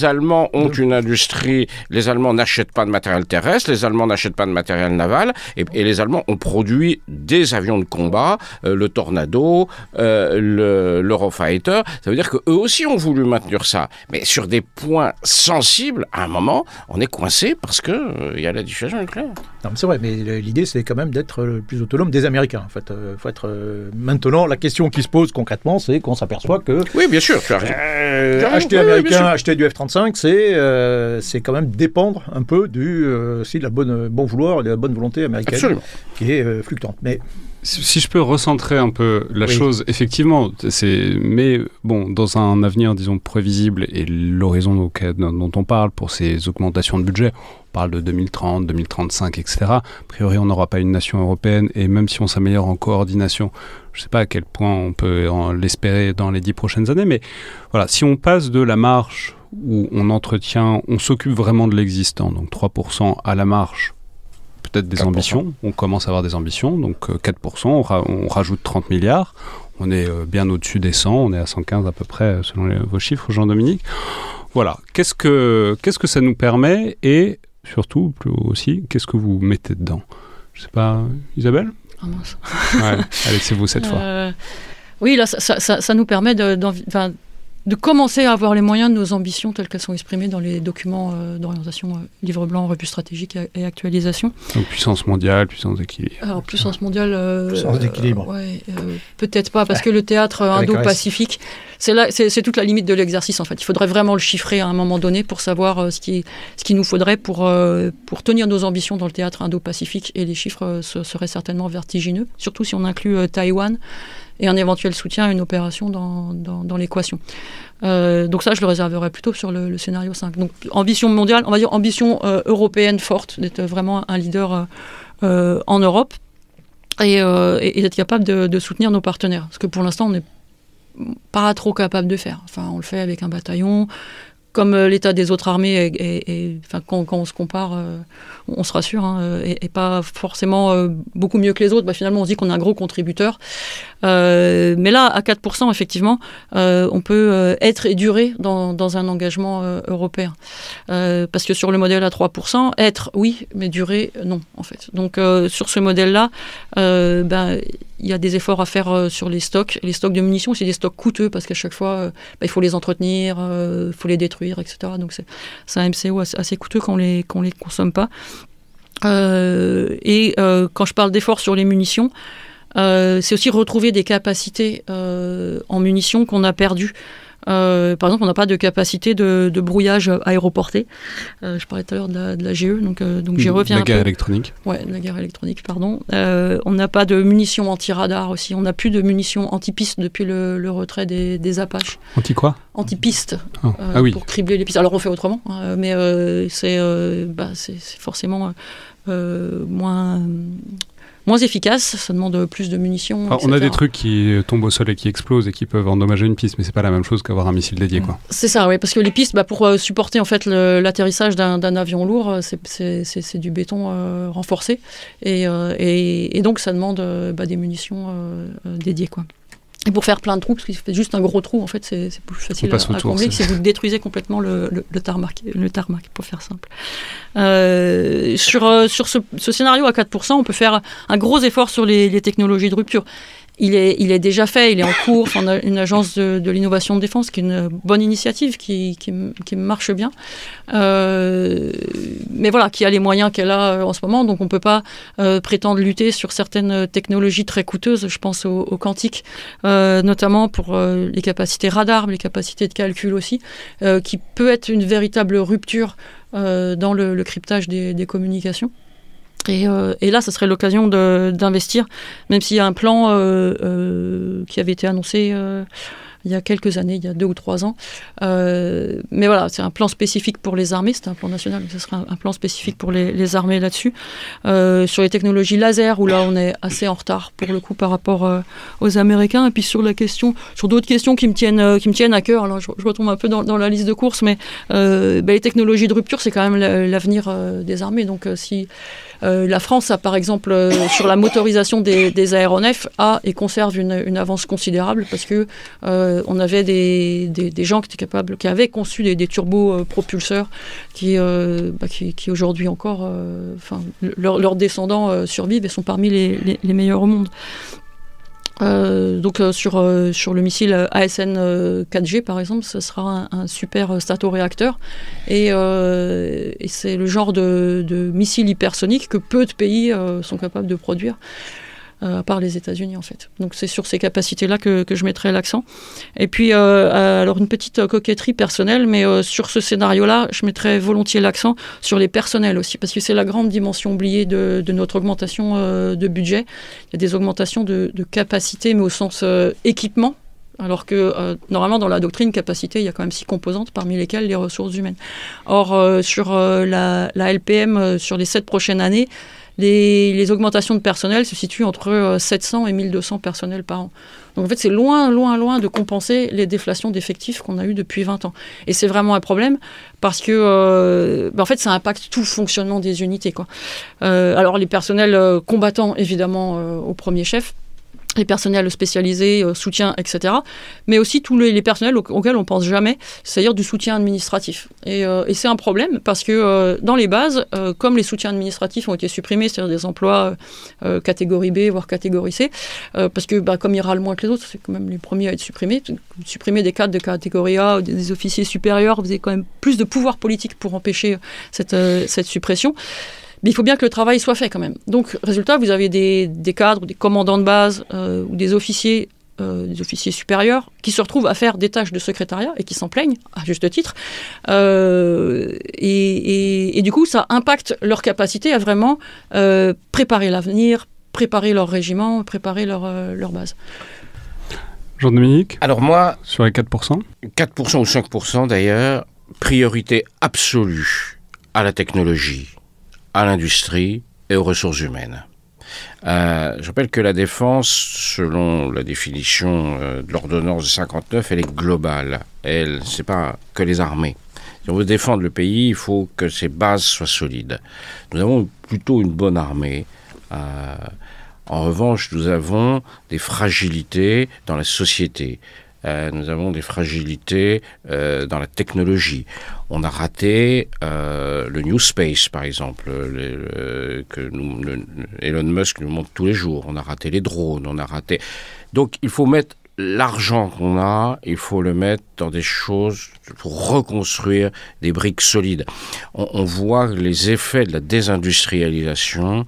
Allemands ont une industrie, les Allemands n'achètent pas de matériel terrestre, les Allemands n'achètent pas de matériel naval, et les Allemands ont produit des avions de combat, le Tornado, l'Eurofighter. Ça veut dire qu'eux aussi ont voulu maintenir ça. Mais sur des points sensibles, à un moment, on est coincé parce qu'il y a la dissuasion nucléaire. Non, mais c'est vrai, mais l'idée, c'est quand même d'être le plus autonome des Américains. En fait, faut être, maintenant, la question qui se pose concrètement, c'est qu'on s'aperçoit que... Oui, bien sûr, tu as raison. Acheter américain, acheter du F-35, c'est quand même dépendre un peu aussi de la bon vouloir et de la bonne volonté américaine. Absolument. Qui est fluctuante. Mais... Si je peux recentrer un peu la chose, effectivement, mais bon, dans un avenir, disons, prévisible, et l'horizon dont on parle pour ces augmentations de budget, on parle de 2030, 2035, etc. A priori, on n'aura pas une nation européenne, et même si on s'améliore en coordination, je ne sais pas à quel point on peut l'espérer dans les 10 prochaines années, mais voilà, si on passe de la marche où on s'occupe vraiment de l'existant, donc 3% à la marche, peut-être des 4%. Ambitions, on commence à avoir des ambitions, donc 4%, on rajoute 30 milliards, on est bien au-dessus des 100, on est à 115 à peu près selon vos chiffres, Jean-Dominique. Voilà, qu'est-ce que ça nous permet et surtout, plus aussi, qu'est-ce que vous mettez dedans? Je sais pas, Isabelle? Ah mince. Ouais, allez, c'est vous cette fois. Oui, là, ça nous permet de commencer à avoir les moyens de nos ambitions telles qu'elles sont exprimées dans les documents d'orientation, livre blanc, revue stratégique et actualisation. Donc puissance mondiale, puissance d'équilibre. Alors puissance mondiale... puissance d'équilibre. Peut-être pas, parce que le théâtre Indo-Pacifique, c'est toute la limite de l'exercice en fait. Il faudrait vraiment le chiffrer à un moment donné pour savoir ce qu'il nous faudrait pour tenir nos ambitions dans le théâtre Indo-Pacifique, et les chiffres seraient certainement vertigineux, surtout si on inclut Taïwan et un éventuel soutien à une opération dans l'équation. Donc ça, je le réserverais plutôt sur le scénario 5. Donc ambition mondiale, on va dire ambition européenne forte, d'être vraiment un leader en Europe et d'être capable de soutenir nos partenaires. Parce que pour l'instant, on n'est pas trop capable de faire. Enfin, on le fait avec un bataillon. Comme l'état des autres armées, quand on se compare, on se rassure, et pas forcément beaucoup mieux que les autres, finalement on se dit qu'on est un gros contributeur. Mais là, à 4%, effectivement, on peut être et durer dans un engagement européen. Parce que sur le modèle à 3%, être, oui, mais durer, non, en fait. Donc sur ce modèle-là, il y a des efforts à faire sur les stocks. Les stocks de munitions, c'est des stocks coûteux parce qu'à chaque fois, il faut les entretenir, il faut les détruire, etc. Donc c'est un MCO assez coûteux quand on les consomme pas. Quand je parle d'efforts sur les munitions, c'est aussi retrouver des capacités en munitions qu'on a perdues. Par exemple, on n'a pas de capacité de brouillage aéroporté. Je parlais tout à l'heure de la GE, donc j'y reviens un peu. La guerre électronique. Ouais, la guerre électronique, pardon. On n'a pas de munitions anti-radar aussi. On n'a plus de munitions anti-piste depuis le retrait des Apaches. Anti quoi? Anti-piste. Oui. Pour cribler les pistes. Alors on fait autrement, mais c'est forcément moins efficace, ça demande plus de munitions. Alors, on a des trucs qui tombent au sol et qui explosent et qui peuvent endommager une piste, mais c'est pas la même chose qu'avoir un missile dédié, quoi. C'est ça, oui, parce que les pistes, pour supporter en fait l'atterrissage d'un avion lourd, c'est du béton renforcé, et donc ça demande des munitions dédiées, quoi. Et pour faire plein de trous, parce qu'il fait juste un gros trou, en fait, c'est plus facile à combler que si vous détruisez complètement le tarmac, pour faire simple. Sur ce scénario à 4%, on peut faire un gros effort sur les technologies de rupture. Il est déjà fait, il est en cours. On a une agence de l'innovation de défense qui est une bonne initiative, qui marche bien. Mais voilà, qui a les moyens qu'elle a en ce moment. Donc on ne peut pas prétendre lutter sur certaines technologies très coûteuses. Je pense au quantique, notamment pour les capacités radar, mais les capacités de calcul aussi, qui peut être une véritable rupture dans le cryptage des communications. Et là, ça serait l'occasion d'investir, même s'il y a un plan qui avait été annoncé il y a quelques années, il y a 2 ou 3 ans. Mais voilà, c'est un plan spécifique pour les armées, c'est un plan national, mais ce sera un plan spécifique pour les armées là-dessus. Sur les technologies laser, où là on est assez en retard pour le coup par rapport aux Américains. Et puis sur d'autres questions qui me tiennent à cœur, alors je retombe un peu dans la liste de courses, mais les technologies de rupture, c'est quand même l'avenir des armées. Donc si la France a par exemple sur la motorisation des aéronefs et conserve une avance considérable parce que on avait des gens qui avaient conçu des turbopropulseurs qui aujourd'hui encore, leurs descendants survivent et sont parmi les meilleurs au monde. Donc sur le missile ASN 4G par exemple, ce sera un super statoréacteur et c'est le genre de missile hypersonique que peu de pays sont capables de produire. À part les États-Unis en fait. Donc c'est sur ces capacités-là que je mettrai l'accent. Et puis alors une petite coquetterie personnelle, mais sur ce scénario-là, je mettrai volontiers l'accent sur les personnels aussi, parce que c'est la grande dimension oubliée de notre augmentation de budget. Il y a des augmentations de capacité, mais au sens équipement. Alors que normalement dans la doctrine capacité, il y a quand même 6 composantes, parmi lesquelles les ressources humaines. Or sur la LPM, sur les 7 prochaines années, les augmentations de personnel se situent entre 700 et 1200 personnels par an. Donc en fait, c'est loin, loin, loin de compenser les déflations d'effectifs qu'on a eues depuis 20 ans. Et c'est vraiment un problème parce que en fait, ça impacte tout le fonctionnement des unités, quoi. Alors les personnels combattants, évidemment, au premier chef, les personnels spécialisés, soutien, etc. Mais aussi tous les personnels auxquels on ne pense jamais, c'est-à-dire du soutien administratif. Et c'est un problème parce que dans les bases, comme les soutiens administratifs ont été supprimés, c'est-à-dire des emplois catégorie B, voire catégorie C, parce que comme il râle moins que les autres, c'est quand même les premiers à être supprimés. Supprimer des cadres de catégorie A ou des officiers supérieurs, vous avez quand même plus de pouvoir politique pour empêcher cette suppression. Mais il faut bien que le travail soit fait quand même. Donc, résultat, vous avez des cadres, des commandants de base ou des officiers supérieurs qui se retrouvent à faire des tâches de secrétariat et qui s'en plaignent, à juste titre. Et du coup, ça impacte leur capacité à vraiment préparer l'avenir, préparer leur régiment, préparer leur base. Jean-Dominique ? Alors moi... Sur les 4% ? 4% ou 5% d'ailleurs, priorité absolue à la technologie, à l'industrie et aux ressources humaines. Je rappelle que la défense, selon la définition de l'ordonnance de 59, elle est globale. C'est pas que les armées. Si on veut défendre le pays, il faut que ses bases soient solides. Nous avons plutôt une bonne armée. En revanche, nous avons des fragilités dans la société. Nous avons des fragilités dans la technologie. On a raté le New Space, par exemple, que Elon Musk nous montre tous les jours. On a raté les drones, on a raté... Donc, il faut mettre l'argent qu'on a, il faut le mettre dans des choses pour reconstruire des briques solides. On voit les effets de la désindustrialisation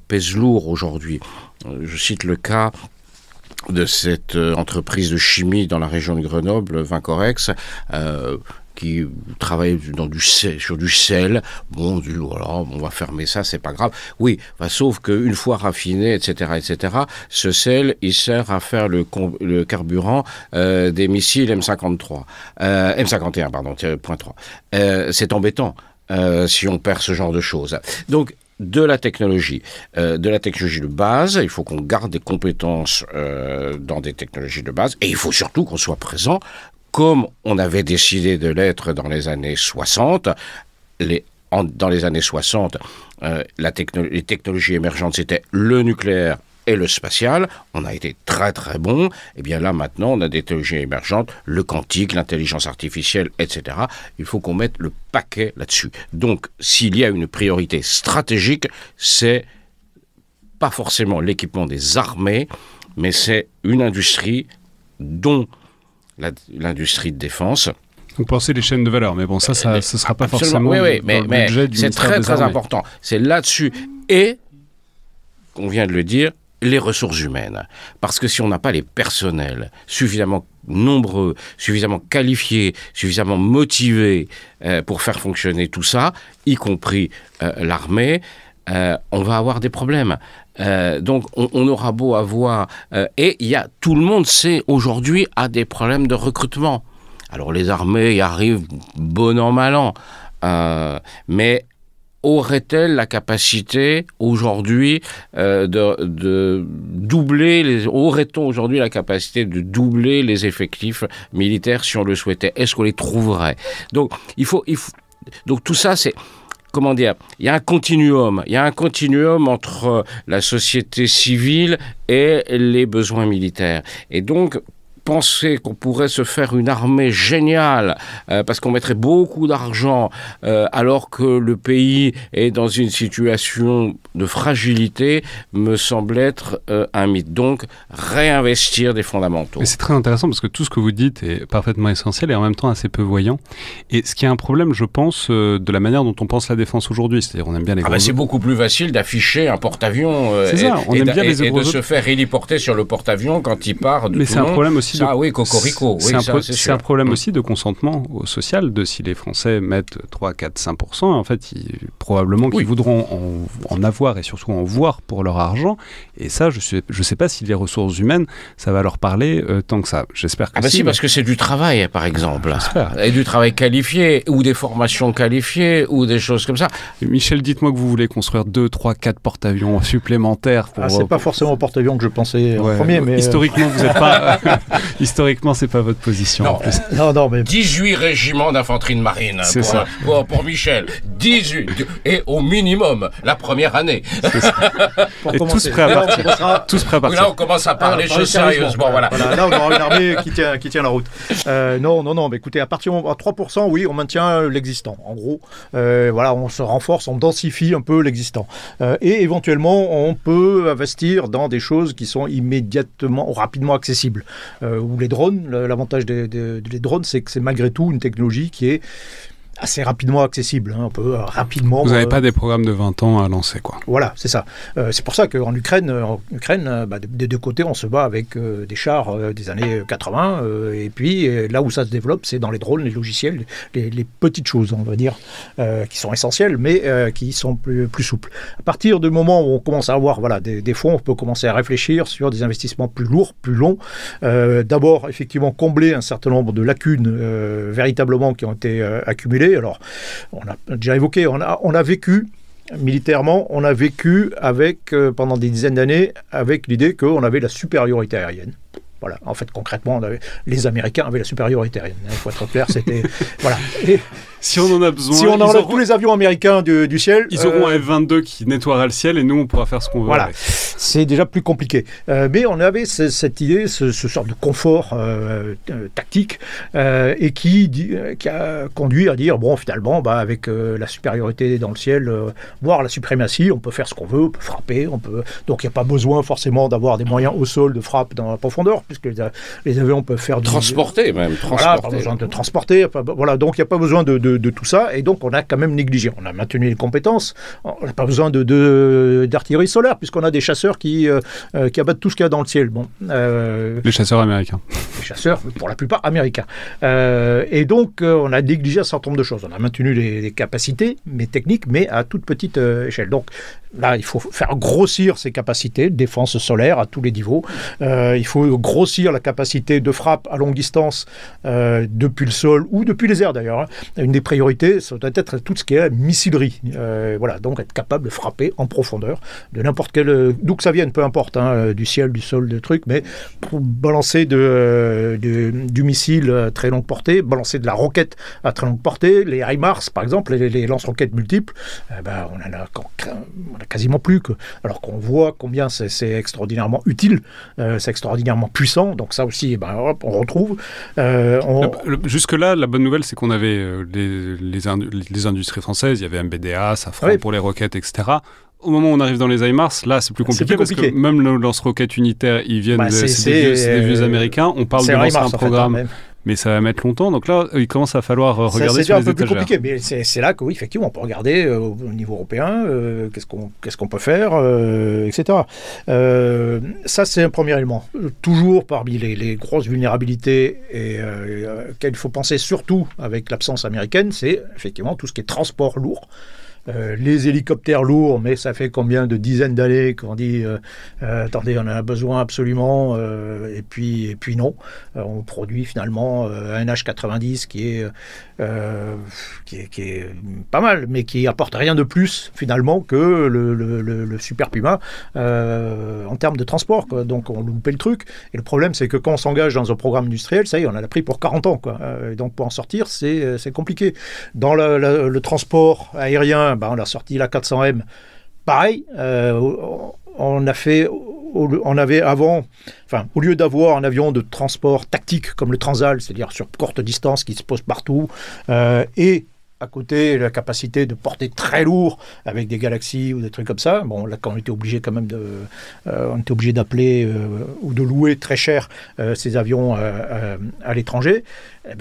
pèsent lourd aujourd'hui. Je cite le cas de cette entreprise de chimie dans la région de Grenoble, Vincorex, qui travaille sur du sel. Bon, voilà, on va fermer ça, c'est pas grave. Oui, sauf qu'une fois raffiné, etc., ce sel, il sert à faire le carburant des missiles M51, pardon, .3. C'est embêtant si on perd ce genre de choses. Donc, de la technologie de base, il faut qu'on garde des compétences dans des technologies de base, et il faut surtout qu'on soit présent, comme on avait décidé de l'être dans les années 60. Dans les années 60, les technologies émergentes, c'était le nucléaire et le spatial. On a été très très bon. Et bien là maintenant, on a des technologies émergentes, le quantique, l'intelligence artificielle, etc. Il faut qu'on mette le paquet là-dessus. Donc, s'il y a une priorité stratégique, c'est pas forcément l'équipement des armées, mais c'est une industrie dont l'industrie de défense. Donc penser les chaînes de valeur, mais bon, ça ce sera pas forcément mais budget du c'est ministère des très Armées. important. C'est là-dessus. Et, on vient de le dire, les ressources humaines. Parce que si on n'a pas les personnels suffisamment nombreux, suffisamment qualifiés, suffisamment motivés pour faire fonctionner tout ça, y compris l'armée, on va avoir des problèmes. Donc on aura beau avoir... et tout le monde sait aujourd'hui a des problèmes de recrutement. Alors les armées y arrivent bon an, mal an. Mais aurait-elle la capacité aujourd'hui de doubler aurait-on aujourd'hui la capacité de doubler les effectifs militaires si on le souhaitait? Est-ce qu'on les trouverait? Donc donc tout ça, c'est... Comment dire? Il y a un continuum. Il y a un continuum entre la société civile et les besoins militaires. Et donc, penser qu'on pourrait se faire une armée géniale parce qu'on mettrait beaucoup d'argent alors que le pays est dans une situation de fragilité me semble être un mythe. Donc, réinvestir des fondamentaux. Mais c'est très intéressant parce que tout ce que vous dites est parfaitement essentiel et en même temps assez peu voyant. Et ce qui est un problème, je pense, de la manière dont on pense la défense aujourd'hui. C'est-à-dire, on aime bien les gros... c'est beaucoup plus facile d'afficher un porte-avions et de se faire héliporter sur le porte-avions quand il part de Mais Toulon. c'est un problème aussi Ça, oui, cocorico. C'est un problème aussi de consentement social, de si les Français mettent 3, 4, 5%, en fait, probablement qu'ils voudront en avoir et surtout en voir pour leur argent. Et ça, je sais pas si les ressources humaines, ça va leur parler tant que ça. J'espère que si, parce que c'est du travail, par exemple. J'espère. Et du travail qualifié, ou des formations qualifiées, ou des choses comme ça. Et Michel, dites-moi que vous voulez construire 2, 3, 4 porte-avions supplémentaires. C'est pas forcément porte-avions que je pensais en premier, mais... Historiquement, vous n'êtes pas... Historiquement, c'est pas votre position. Non, en plus. non, mais 18 régiments d'infanterie de marine pour Michel. 18 et au minimum la première année. Et tous prêts à partir. Tous prêts à partir. Là, on commence à parler sérieusement. Voilà. Là, on aura une armée qui tient la route. Non, mais écoutez, à partir de 3%, oui, on maintient l'existant. En gros, on se renforce, on densifie un peu l'existant. Et éventuellement, on peut investir dans des choses qui sont rapidement accessibles. Ou les drones, l'avantage des drones, c'est que c'est malgré tout une technologie qui est assez rapidement accessible. On peut rapidement... Vous n'avez pas des programmes de 20 ans à lancer, quoi. Voilà, c'est ça. C'est pour ça qu'en Ukraine, des deux côtés, on se bat avec des chars des années 80. Et puis, là où ça se développe, c'est dans les drones, les logiciels, les petites choses, on va dire, qui sont essentielles, mais qui sont plus souples. À partir du moment où on commence à avoir des fonds, on peut commencer à réfléchir sur des investissements plus lourds, plus longs. D'abord, effectivement, combler un certain nombre de lacunes véritablement qui ont été accumulées. Alors, on a déjà évoqué, on a vécu militairement, on a vécu pendant des dizaines d'années avec l'idée qu'on avait la supériorité aérienne. Voilà. En fait, concrètement, les Américains avaient la supériorité aérienne. Il faut être clair, c'était... voilà. Et si on en a besoin... Si on enlève tous les avions américains du ciel... Ils auront un F-22 qui nettoiera le ciel et nous, on pourra faire ce qu'on veut. Voilà. Avec. C'est déjà plus compliqué. Mais on avait cette idée, ce sort de confort tactique et qui a conduit à dire, bon, finalement, avec la supériorité dans le ciel, voire la suprématie, on peut faire ce qu'on veut, on peut frapper, donc il n'y a pas besoin forcément d'avoir des moyens au sol de frappe dans la profondeur, puisque les avions peuvent faire... Transporter même. Voilà, pas besoin de transporter. Voilà, donc il n'y a pas besoin de tout ça, et donc on a quand même négligé. On a maintenu les compétences, on n'a pas besoin d'artillerie solaire, puisqu'on a des chasseurs qui abattent tout ce qu'il y a dans le ciel. Bon, les chasseurs américains. Les chasseurs, pour la plupart, américains. Et donc, on a négligé un certain nombre de choses. On a maintenu les capacités, mais techniques, mais à toute petite échelle. Donc, là, il faut faire grossir ces capacités de défense solaire à tous les niveaux. Il faut grossir la capacité de frappe à longue distance depuis le sol ou depuis les airs, d'ailleurs. Une des priorités, ça doit être tout ce qui est missilerie. Voilà, donc être capable de frapper en profondeur de n'importe quel... D'où que ça vienne, peu importe, du ciel, du sol, de trucs, mais pour balancer du missile à très longue portée, balancer de la roquette à très longue portée, les HIMARS, par exemple, les lance-roquettes multiples, on en a quasiment plus. Alors qu'on voit combien c'est extraordinairement utile, c'est extraordinairement puissant, donc ça aussi, on retrouve. Jusque-là, la bonne nouvelle, c'est qu'on avait les industries françaises, il y avait MBDA, Safran pour les roquettes, etc. Au moment où on arrive dans les HIMARS, là, c'est plus compliqué parce que même nos lance-roquettes unitaires, ils viennent des vieux américains. On parle de lancer un programme mais ça va mettre longtemps. Donc là, il commence à falloir regarder sur les étagères. C'est un peu plus compliqué, mais c'est là que oui, effectivement, on peut regarder au niveau européen qu'est-ce qu'on peut faire, etc. Ça, c'est un premier élément. Toujours parmi les grosses vulnérabilités et auxquelles il faut penser surtout avec l'absence américaine, c'est effectivement tout ce qui est transport lourd. Les hélicoptères lourds, mais ça fait combien de dizaines d'années qu'on dit attendez, on en a besoin absolument, et puis non. On produit finalement un H90 qui est pas mal, mais qui apporte rien de plus finalement que le Super Puma en termes de transport, quoi. Donc on loupait le truc. Et le problème, c'est que quand on s'engage dans un programme industriel, ça y est, on a pris pour 40 ans, quoi. Et donc pour en sortir, c'est compliqué. Dans le transport aérien, on a sorti la 400M. Pareil, on avait avant, au lieu d'avoir un avion de transport tactique comme le Transal, c'est-à-dire sur courte distance qui se pose partout, et à côté la capacité de porter très lourd avec des Galaxy ou des trucs comme ça. Bon, là, quand on était obligé quand même d'appeler ou de louer très cher ces avions à l'étranger,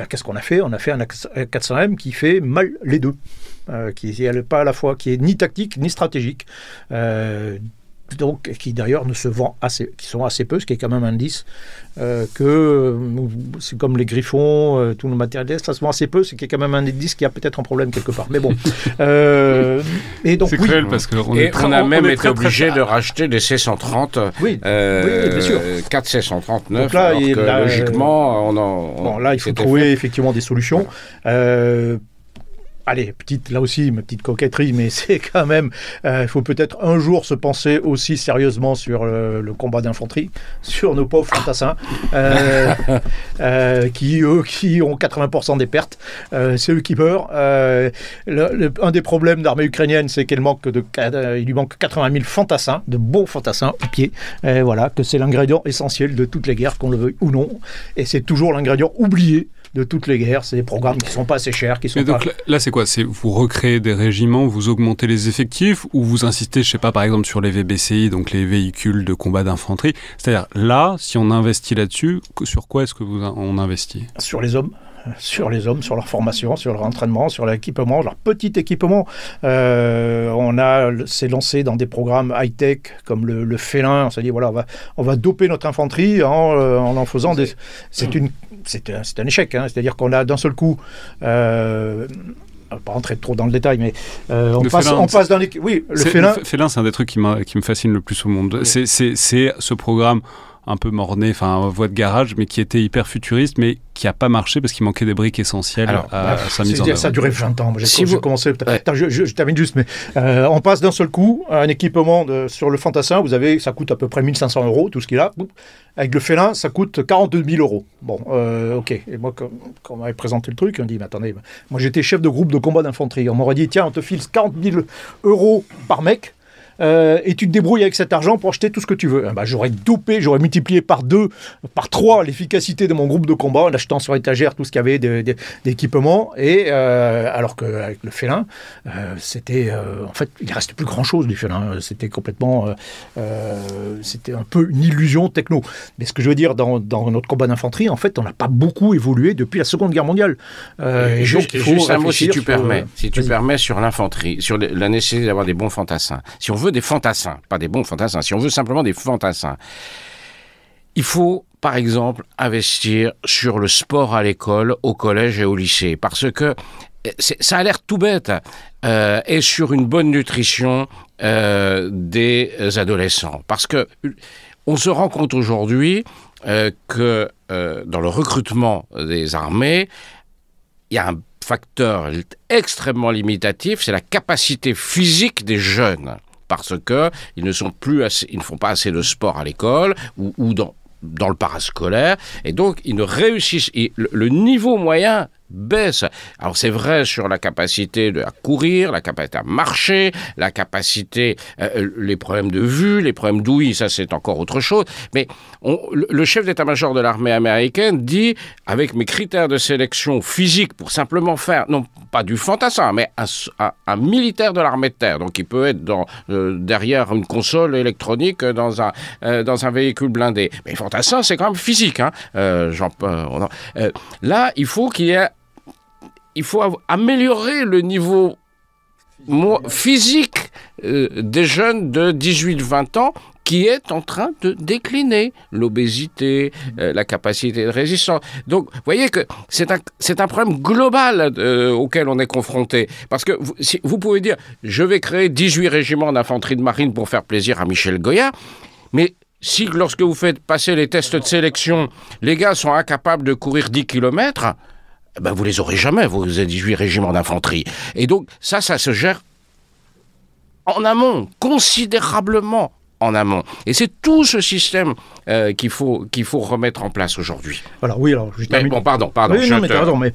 qu'est-ce qu'on a fait ? On a fait un 400M qui fait mal les deux. Qui n'est pas à la fois, qui est ni tactique ni stratégique, donc qui d'ailleurs ne se vend qui sont assez peu, ce qui est quand même un indice que c'est comme les Griffons, tout le matériel, ça se vend assez peu, c'est quand même un indice qu'il y a peut-être un problème quelque part. Mais bon, et donc c'est cruel parce qu'on a même été obligé de racheter des C-130, oui, bien sûr, 4 C-139. Donc là, logiquement, là, il faut trouver effectivement des solutions. Allez, là aussi, ma petite coquetterie, mais c'est quand même... Il faut peut-être un jour se penser aussi sérieusement sur le combat d'infanterie, sur nos pauvres fantassins, qui ont 80% des pertes. C'est eux qui meurent. Un des problèmes d'armée ukrainienne, c'est qu'il lui manque 80 000 fantassins, de bons fantassins au pied. Voilà, que c'est l'ingrédient essentiel de toutes les guerres, qu'on le veuille ou non. Et c'est toujours l'ingrédient oublié de toutes les guerres. C'est des programmes qui ne sont pas assez chers, qui sont donc là, c'est quoi ? C'est vous recréez des régiments, vous augmentez les effectifs, ou vous insistez, je sais pas, par exemple sur les VBCI, donc les véhicules de combat d'infanterie. C'est-à-dire là, si on investit là-dessus, sur quoi est-ce que on investit ? Sur les hommes, sur leur formation, sur leur entraînement, sur l'équipement, leur petit équipement. s'est lancé dans des programmes high-tech comme le Félin. On s'est dit, voilà, on va doper notre infanterie en faisant des... C'est un échec, hein. C'est-à-dire qu'on a d'un seul coup... on va pas rentrer trop dans le détail, mais on passe dans les... Oui, le Félin... Félin, c'est un des trucs qui me fascine le plus au monde. Oui. C'est ce programme un peu morné, voie de garage, mais qui était hyper futuriste, mais qui n'a pas marché parce qu'il manquait des briques essentielles à sa mise en œuvre. Ça a duré 20 ans. J'ai commencé... Attends, je termine juste, mais on passe d'un seul coup à un équipement sur le Fantassin, ça coûte à peu près 1 500 €, tout ce qu'il a. Avec le Félin, ça coûte 42 000 €. Bon, ok. Et moi, quand on m'avait présenté le truc, on me dit, mais attendez, moi j'étais chef de groupe de combat d'infanterie. On m'aurait dit, tiens, on te file 40 000 € par mec. Et tu te débrouilles avec cet argent pour acheter tout ce que tu veux. J'aurais multiplié par 2, par 3 l'efficacité de mon groupe de combat en achetant sur étagère tout ce qu'il y avait d'équipement. Et alors qu'avec le Félin, c'était... en fait, il ne reste plus grand-chose du Félin. C'était complètement... c'était un peu une illusion techno. Mais ce que je veux dire, dans notre combat d'infanterie, en fait, on n'a pas beaucoup évolué depuis la Seconde Guerre mondiale. Juste un mot, si tu permets. Si tu permets, sur l'infanterie, sur la nécessité d'avoir des bons fantassins. Si on veut des fantassins, pas des bons fantassins, si on veut simplement des fantassins, il faut, par exemple, investir sur le sport à l'école, au collège et au lycée, parce que ça a l'air tout bête, et sur une bonne nutrition des adolescents. Parce que on se rend compte aujourd'hui que dans le recrutement des armées, il y a un facteur extrêmement limitatif, c'est la capacité physique des jeunes. Parce qu'ils ne font pas assez de sport à l'école ou dans le parascolaire, et donc ils ne réussissent. Le niveau moyen baisse. Alors c'est vrai sur la capacité à courir, la capacité à marcher, la capacité, les problèmes de vue, les problèmes d'ouïe, ça c'est encore autre chose. Mais le chef d'état-major de l'armée américaine dit, avec mes critères de sélection physique pour simplement faire, non pas du fantassin, mais un militaire de l'armée de terre, donc il peut être derrière une console électronique dans un véhicule blindé. Mais fantassin, c'est quand même physique. Hein. Là, il faut améliorer le niveau physique des jeunes de 18-20 ans qui est en train de décliner. L'obésité, la capacité de résistance. Donc, vous voyez que c'est un problème global auquel on est confronté. Parce que vous pouvez dire, je vais créer 18 régiments d'infanterie de marine pour faire plaisir à Michel Goya, mais si, lorsque vous faites passer les tests de sélection, les gars sont incapables de courir 10 km, ben vous les aurez jamais, vos 18 régiments d'infanterie. Et donc, ça se gère en amont, considérablement en amont. Et c'est tout ce système qu'il faut remettre en place aujourd'hui. Voilà, oui, alors je termine. Bon, pardon. Oui, non, mais t'as raison, mais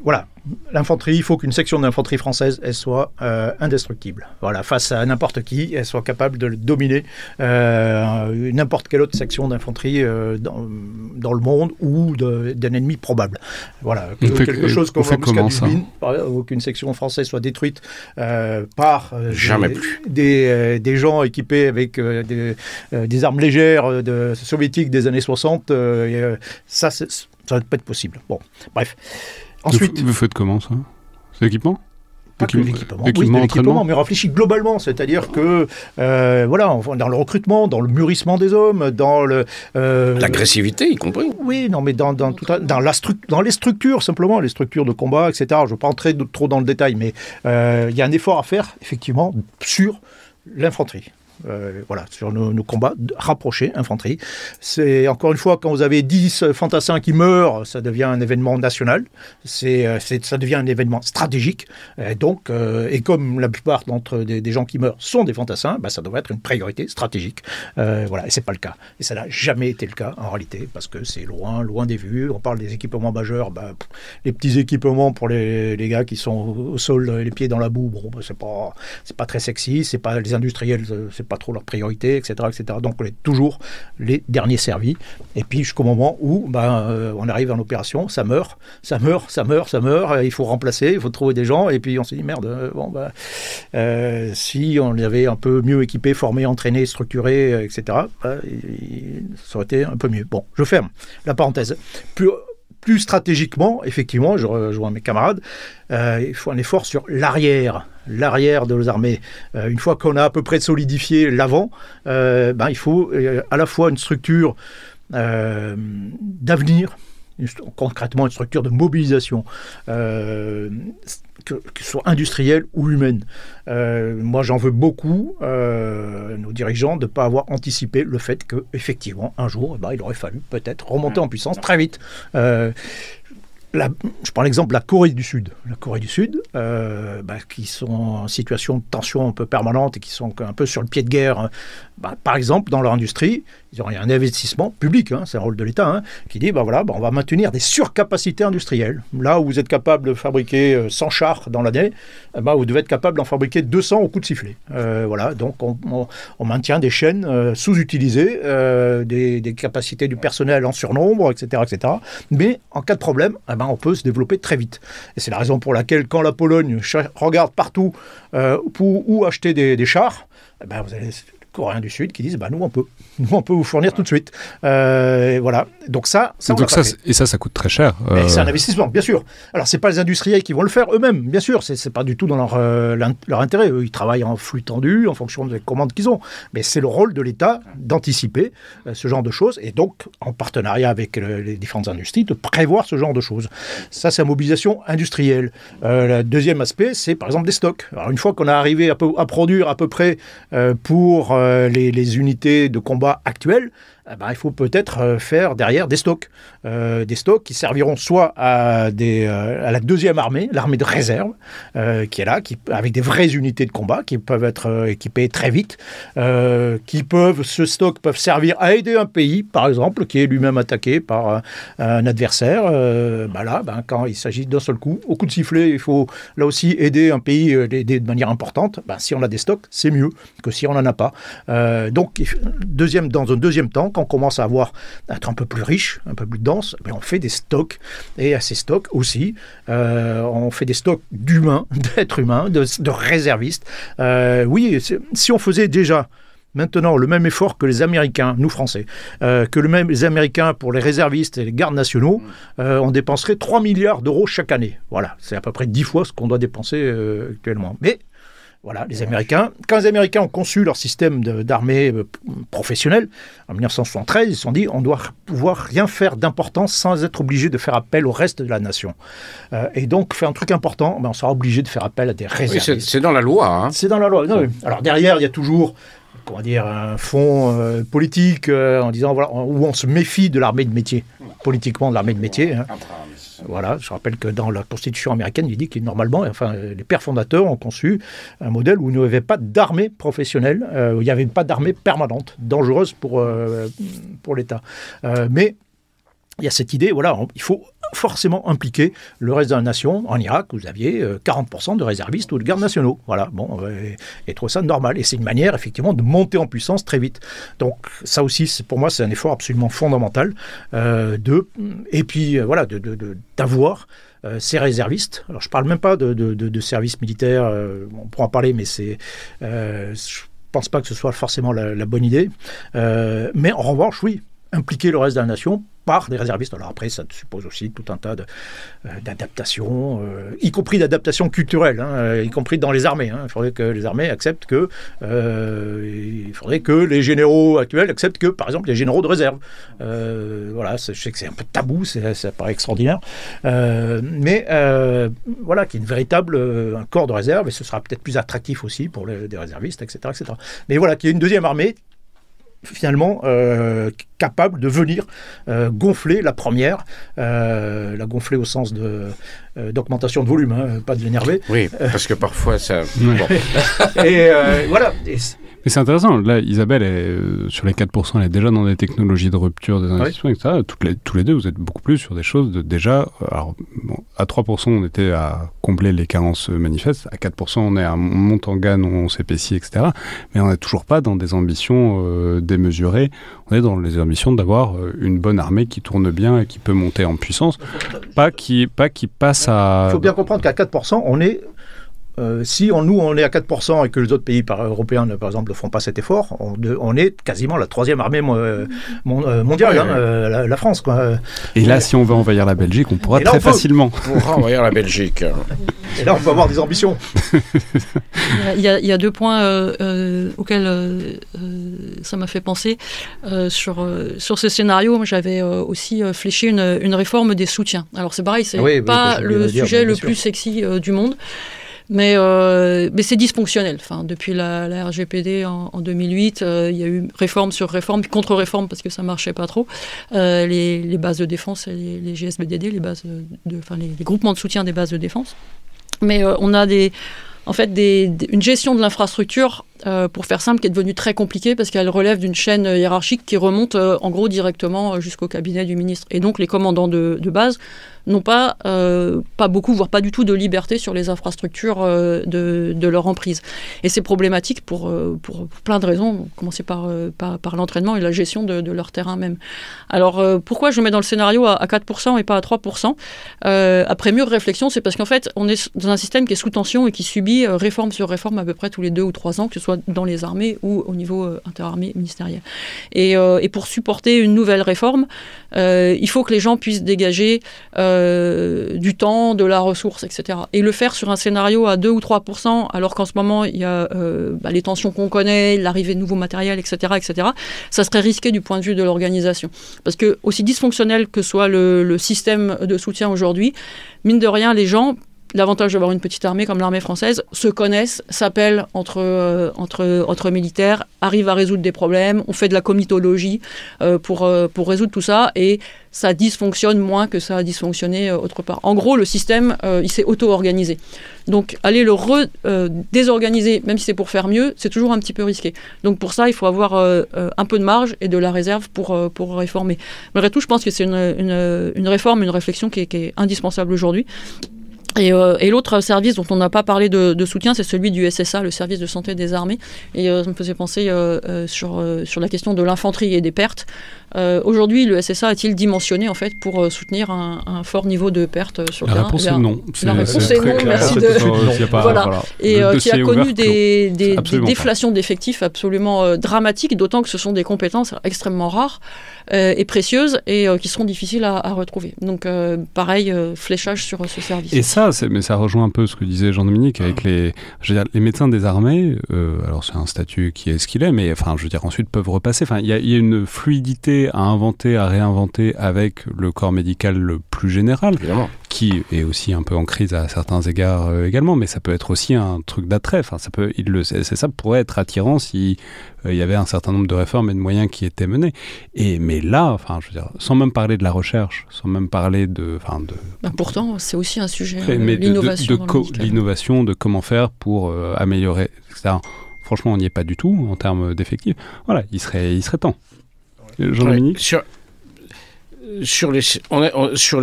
voilà. L'infanterie, il faut qu'une section d'infanterie française, elle soit indestructible. Voilà, face à n'importe qui, elle soit capable de dominer n'importe quelle autre section d'infanterie dans le monde ou d'un ennemi probable. Voilà, quelque chose comme qu'une section française soit détruite par des gens équipés avec des armes légères soviétiques des années 60. Ça va pas être possible. Bon, bref. Ensuite, vous faites comment ça? C'est l'équipement? Pas que l'équipement, oui, de l'équipement, mais réfléchit globalement, c'est-à-dire que voilà, dans le recrutement, dans le mûrissement des hommes, dans l'agressivité y compris. Oui, non, mais dans les structures simplement, les structures de combat, etc. Je ne veux pas entrer trop dans le détail, mais il y a un effort à faire effectivement sur l'infanterie. Voilà, sur nos combats rapprochés, infanterie. C'est, encore une fois, quand vous avez 10 fantassins qui meurent, ça devient un événement national, ça devient un événement stratégique, et comme la plupart des gens qui meurent sont des fantassins, ça devrait être une priorité stratégique. Voilà, et c'est pas le cas. Et ça n'a jamais été le cas, en réalité, parce que c'est loin des vues. On parle des équipements majeurs, les petits équipements pour les gars qui sont au sol, les pieds dans la boue, c'est pas très sexy, c'est pas les industriels, c'est pas trop leur priorité, etc., etc. Donc on est toujours les derniers servis. Et puis jusqu'au moment où on arrive en opération, ça meurt. Il faut remplacer, il faut trouver des gens. Et puis on s'est dit merde. Si on les avait un peu mieux équipés, formés, entraînés, structurés, etc., ça aurait été un peu mieux. Bon, je ferme la parenthèse. Plus stratégiquement, effectivement, je rejoins mes camarades, il faut un effort sur l'arrière de nos armées. Une fois qu'on a à peu près solidifié l'avant, il faut à la fois une structure d'avenir, concrètement une structure de mobilisation, que ce soit industrielle ou humaine. Moi, j'en veux beaucoup, nos dirigeants, de ne pas avoir anticipé le fait qu'effectivement, un jour, il aurait fallu peut-être remonter en puissance très vite. Je prends l'exemple de la Corée du Sud. La Corée du Sud, qui sont en situation de tension un peu permanente et qui sont un peu sur le pied de guerre. Par exemple, dans leur industrie, il y a un investissement public, c'est le rôle de l'État, qui dit on va maintenir des surcapacités industrielles. Là où vous êtes capable de fabriquer 100 chars dans l'année, vous devez être capable d'en fabriquer 200 au coup de sifflet. Voilà, donc on maintient des chaînes sous-utilisées, des capacités du personnel en surnombre, etc., etc. Mais en cas de problème, on peut se développer très vite. Et c'est la raison pour laquelle, quand la Pologne regarde partout où acheter des chars, vous avez Coréens du Sud qui disent nous on peut vous fournir tout de suite. Voilà. Donc ça coûte très cher. C'est un investissement, bien sûr. Alors c'est pas les industriels qui vont le faire eux-mêmes, bien sûr. C'est pas du tout dans leur intérêt. Eux, ils travaillent en flux tendu en fonction des commandes qu'ils ont. Mais c'est le rôle de l'État d'anticiper ce genre de choses et donc en partenariat avec les différentes industries de prévoir ce genre de choses. Ça, c'est la mobilisation industrielle. Le deuxième aspect, c'est par exemple des stocks. Alors une fois qu'on a arrivé à produire à peu près pour les unités de combat actuelles, il faut peut-être faire derrière des stocks qui serviront soit à la deuxième armée, l'armée de réserve, qui est là, avec des vraies unités de combat qui peuvent être équipées très vite, ce stock peuvent servir à aider un pays, par exemple, qui est lui-même attaqué par un adversaire. Quand il s'agit d'un seul coup, au coup de sifflet, il faut là aussi aider un pays de manière importante. Si on a des stocks, c'est mieux que si on n'en a pas. Donc, dans un deuxième temps, quand on commence à être un peu plus riche, un peu plus dense, on fait des stocks. Et à ces stocks aussi, on fait des stocks d'êtres humains, de réservistes. Si on faisait déjà maintenant le même effort que les Américains, nous Français, les Américains pour les réservistes et les gardes nationaux, on dépenserait 3 milliards d'euros chaque année. Voilà, c'est à peu près 10 fois ce qu'on doit dépenser actuellement. Mais voilà, quand les Américains ont conçu leur système d'armée professionnelle, en 1973, ils se sont dit on doit pouvoir rien faire d'important sans être obligé de faire appel au reste de la nation. Et donc, faire un truc important, on sera obligé de faire appel à des réservistes. Oui, c'est dans la loi. Hein. C'est dans la loi. Non, oui. Alors derrière, il y a toujours un fond politique en disant où on se méfie de l'armée de métier, politiquement de l'armée de métier. Hein. Voilà, je rappelle que dans la Constitution américaine, il dit que normalement, les pères fondateurs ont conçu un modèle où il n'y avait pas d'armée professionnelle, où il n'y avait pas d'armée permanente, dangereuse pour l'État. Mais il y a cette idée, il faut forcément impliquer le reste de la nation. En Irak, vous aviez 40% de réservistes ou de gardes nationaux. Voilà, et trouve ça normal. Et c'est une manière, effectivement, de monter en puissance très vite. Donc, ça aussi, pour moi, c'est un effort absolument fondamental d'avoir ces réservistes. Alors, je ne parle même pas de service militaire, on pourra en parler, mais je ne pense pas que ce soit forcément la bonne idée. Mais en revanche, oui, impliquer le reste de la nation par des réservistes. Alors après, ça suppose aussi tout un tas d'adaptations, y compris d'adaptations culturelles, y compris dans les armées. Il faudrait que les armées acceptent il faudrait que les généraux actuels acceptent que, par exemple, les généraux de réserve. Je sais que c'est un peu tabou, ça paraît extraordinaire. Qu'il y ait une véritable un corps de réserve, et ce sera peut-être plus attractif aussi pour des réservistes, etc., etc. Mais voilà, qu'il y ait une deuxième armée finalement capable de venir gonfler la première, la gonfler au sens d'augmentation de volume, pas de l'énerver. Oui, parce que parfois ça... Et voilà. Mais c'est intéressant, là Isabelle, sur les 4%, elle est déjà dans des technologies de rupture des investissements, etc. Tous les deux, vous êtes beaucoup plus sur des choses à 3%, on était à combler les carences manifestes, à 4%, on monte en gamme, on s'épaissit, etc. Mais on n'est toujours pas dans des ambitions démesurées, on est dans les ambitions d'avoir une bonne armée qui tourne bien et qui peut monter en puissance, pas qui passe à... Il faut bien comprendre qu'à 4%, on est... si on est à 4% et que les autres pays européens, par exemple, ne font pas cet effort, on est quasiment la troisième armée mondiale, la France. Quoi. Et là, si on veut envahir la Belgique, on pourra très facilement. On pourra envahir la Belgique. Et là, on peut avoir des ambitions. Il y a deux points auxquels ça m'a fait penser. Sur ce scénario, moi, j'avais aussi fléché une réforme des soutiens. Alors c'est pareil, c'est pas le sujet le plus sexy du monde. Mais c'est dysfonctionnel. Depuis la RGPD en 2008, il y a eu réforme sur réforme, puis contre-réforme parce que ça ne marchait pas trop. Les bases de défense, les GSBDD, les groupements de soutien des bases de défense. Mais on a une gestion de l'infrastructure, pour faire simple, qui est devenue très compliquée parce qu'elle relève d'une chaîne hiérarchique qui remonte en gros directement jusqu'au cabinet du ministre. Et donc les commandants de base n'ont pas beaucoup, voire pas du tout de liberté sur les infrastructures de leur emprise. Et c'est problématique pour plein de raisons, commencer par l'entraînement et la gestion de leur terrain même. Alors pourquoi je mets dans le scénario à 4% et pas à 3% après mûre réflexion, c'est parce qu'en fait on est dans un système qui est sous tension et qui subit réforme sur réforme à peu près tous les 2 ou 3 ans, que ce soit dans les armées ou au niveau interarmées ministériel. Et pour supporter une nouvelle réforme, il faut que les gens puissent dégager du temps, de la ressource, etc. Et le faire sur un scénario à 2 ou 3%, alors qu'en ce moment, il y a les tensions qu'on connaît, l'arrivée de nouveaux matériels, etc., ça serait risqué du point de vue de l'organisation. Parce que, aussi dysfonctionnel que soit le système de soutien aujourd'hui, mine de rien, les gens l'avantage d'avoir une petite armée comme l'armée française, se connaissent, s'appellent entre militaires, arrivent à résoudre des problèmes, on fait de la comitologie pour résoudre tout ça, et ça dysfonctionne moins que ça a dysfonctionné autre part. En gros, le système, il s'est auto-organisé. Donc, aller le désorganiser, même si c'est pour faire mieux, c'est toujours un petit peu risqué. Donc, pour ça, il faut avoir un peu de marge et de la réserve pour réformer. Malgré tout, je pense que c'est une réforme, une réflexion qui est indispensable aujourd'hui. Et l'autre service dont on n'a pas parlé de soutien, c'est celui du SSA, le service de santé des armées. Et ça me faisait penser sur la question de l'infanterie et des pertes. Aujourd'hui, le SSA est-il dimensionné en fait pour soutenir un fort niveau de pertes sur le terrain? La réponse est non. La réponse est non, merci de... Voilà. Et qui a connu des déflations d'effectifs absolument dramatiques, d'autant que ce sont des compétences extrêmement rares et précieuses et qui seront difficiles à retrouver. Donc pareil, fléchage sur ce service. Et ça, mais ça rejoint un peu ce que disait Jean-Dominique avec les médecins des armées. Alors c'est un statut qui est ce qu'il est, mais enfin, je veux dire, ensuite peuvent repasser. Enfin, il y a une fluidité à inventer, à réinventer avec le corps médical le plus général, évidemment, qui est aussi un peu en crise à certains égards également, mais ça peut être aussi un truc d'attrait. Enfin, ça pourrait être attirant si il y avait un certain nombre de réformes et de moyens qui étaient menés. Mais là, enfin, je veux dire, sans même parler de la recherche, sans même parler pourtant, c'est aussi un sujet, l'innovation. L'innovation, de comment faire pour améliorer, etc. Franchement, on n'y est pas du tout en termes d'effectifs. Voilà, il serait temps. Jean-Dominique ? Sur les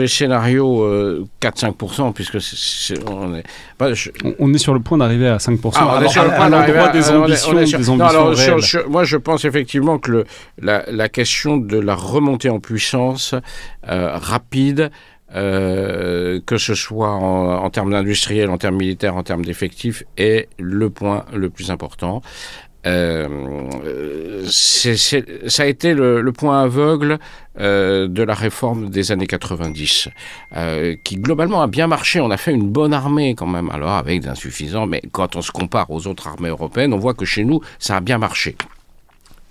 scénarios 4-5%, puisque on est sur le point d'arriver à 5%. On est sur le point d'arriver des ambitions réelles. Moi, je pense effectivement que la question de la remontée en puissance rapide, que ce soit en termes d'industriel, en termes militaires, en termes d'effectifs, est le point le plus important. Ça a été le point aveugle de la réforme des années 90, qui globalement a bien marché. On a fait une bonne armée quand même, alors avec des insuffisants, mais quand on se compare aux autres armées européennes, on voit que chez nous, ça a bien marché.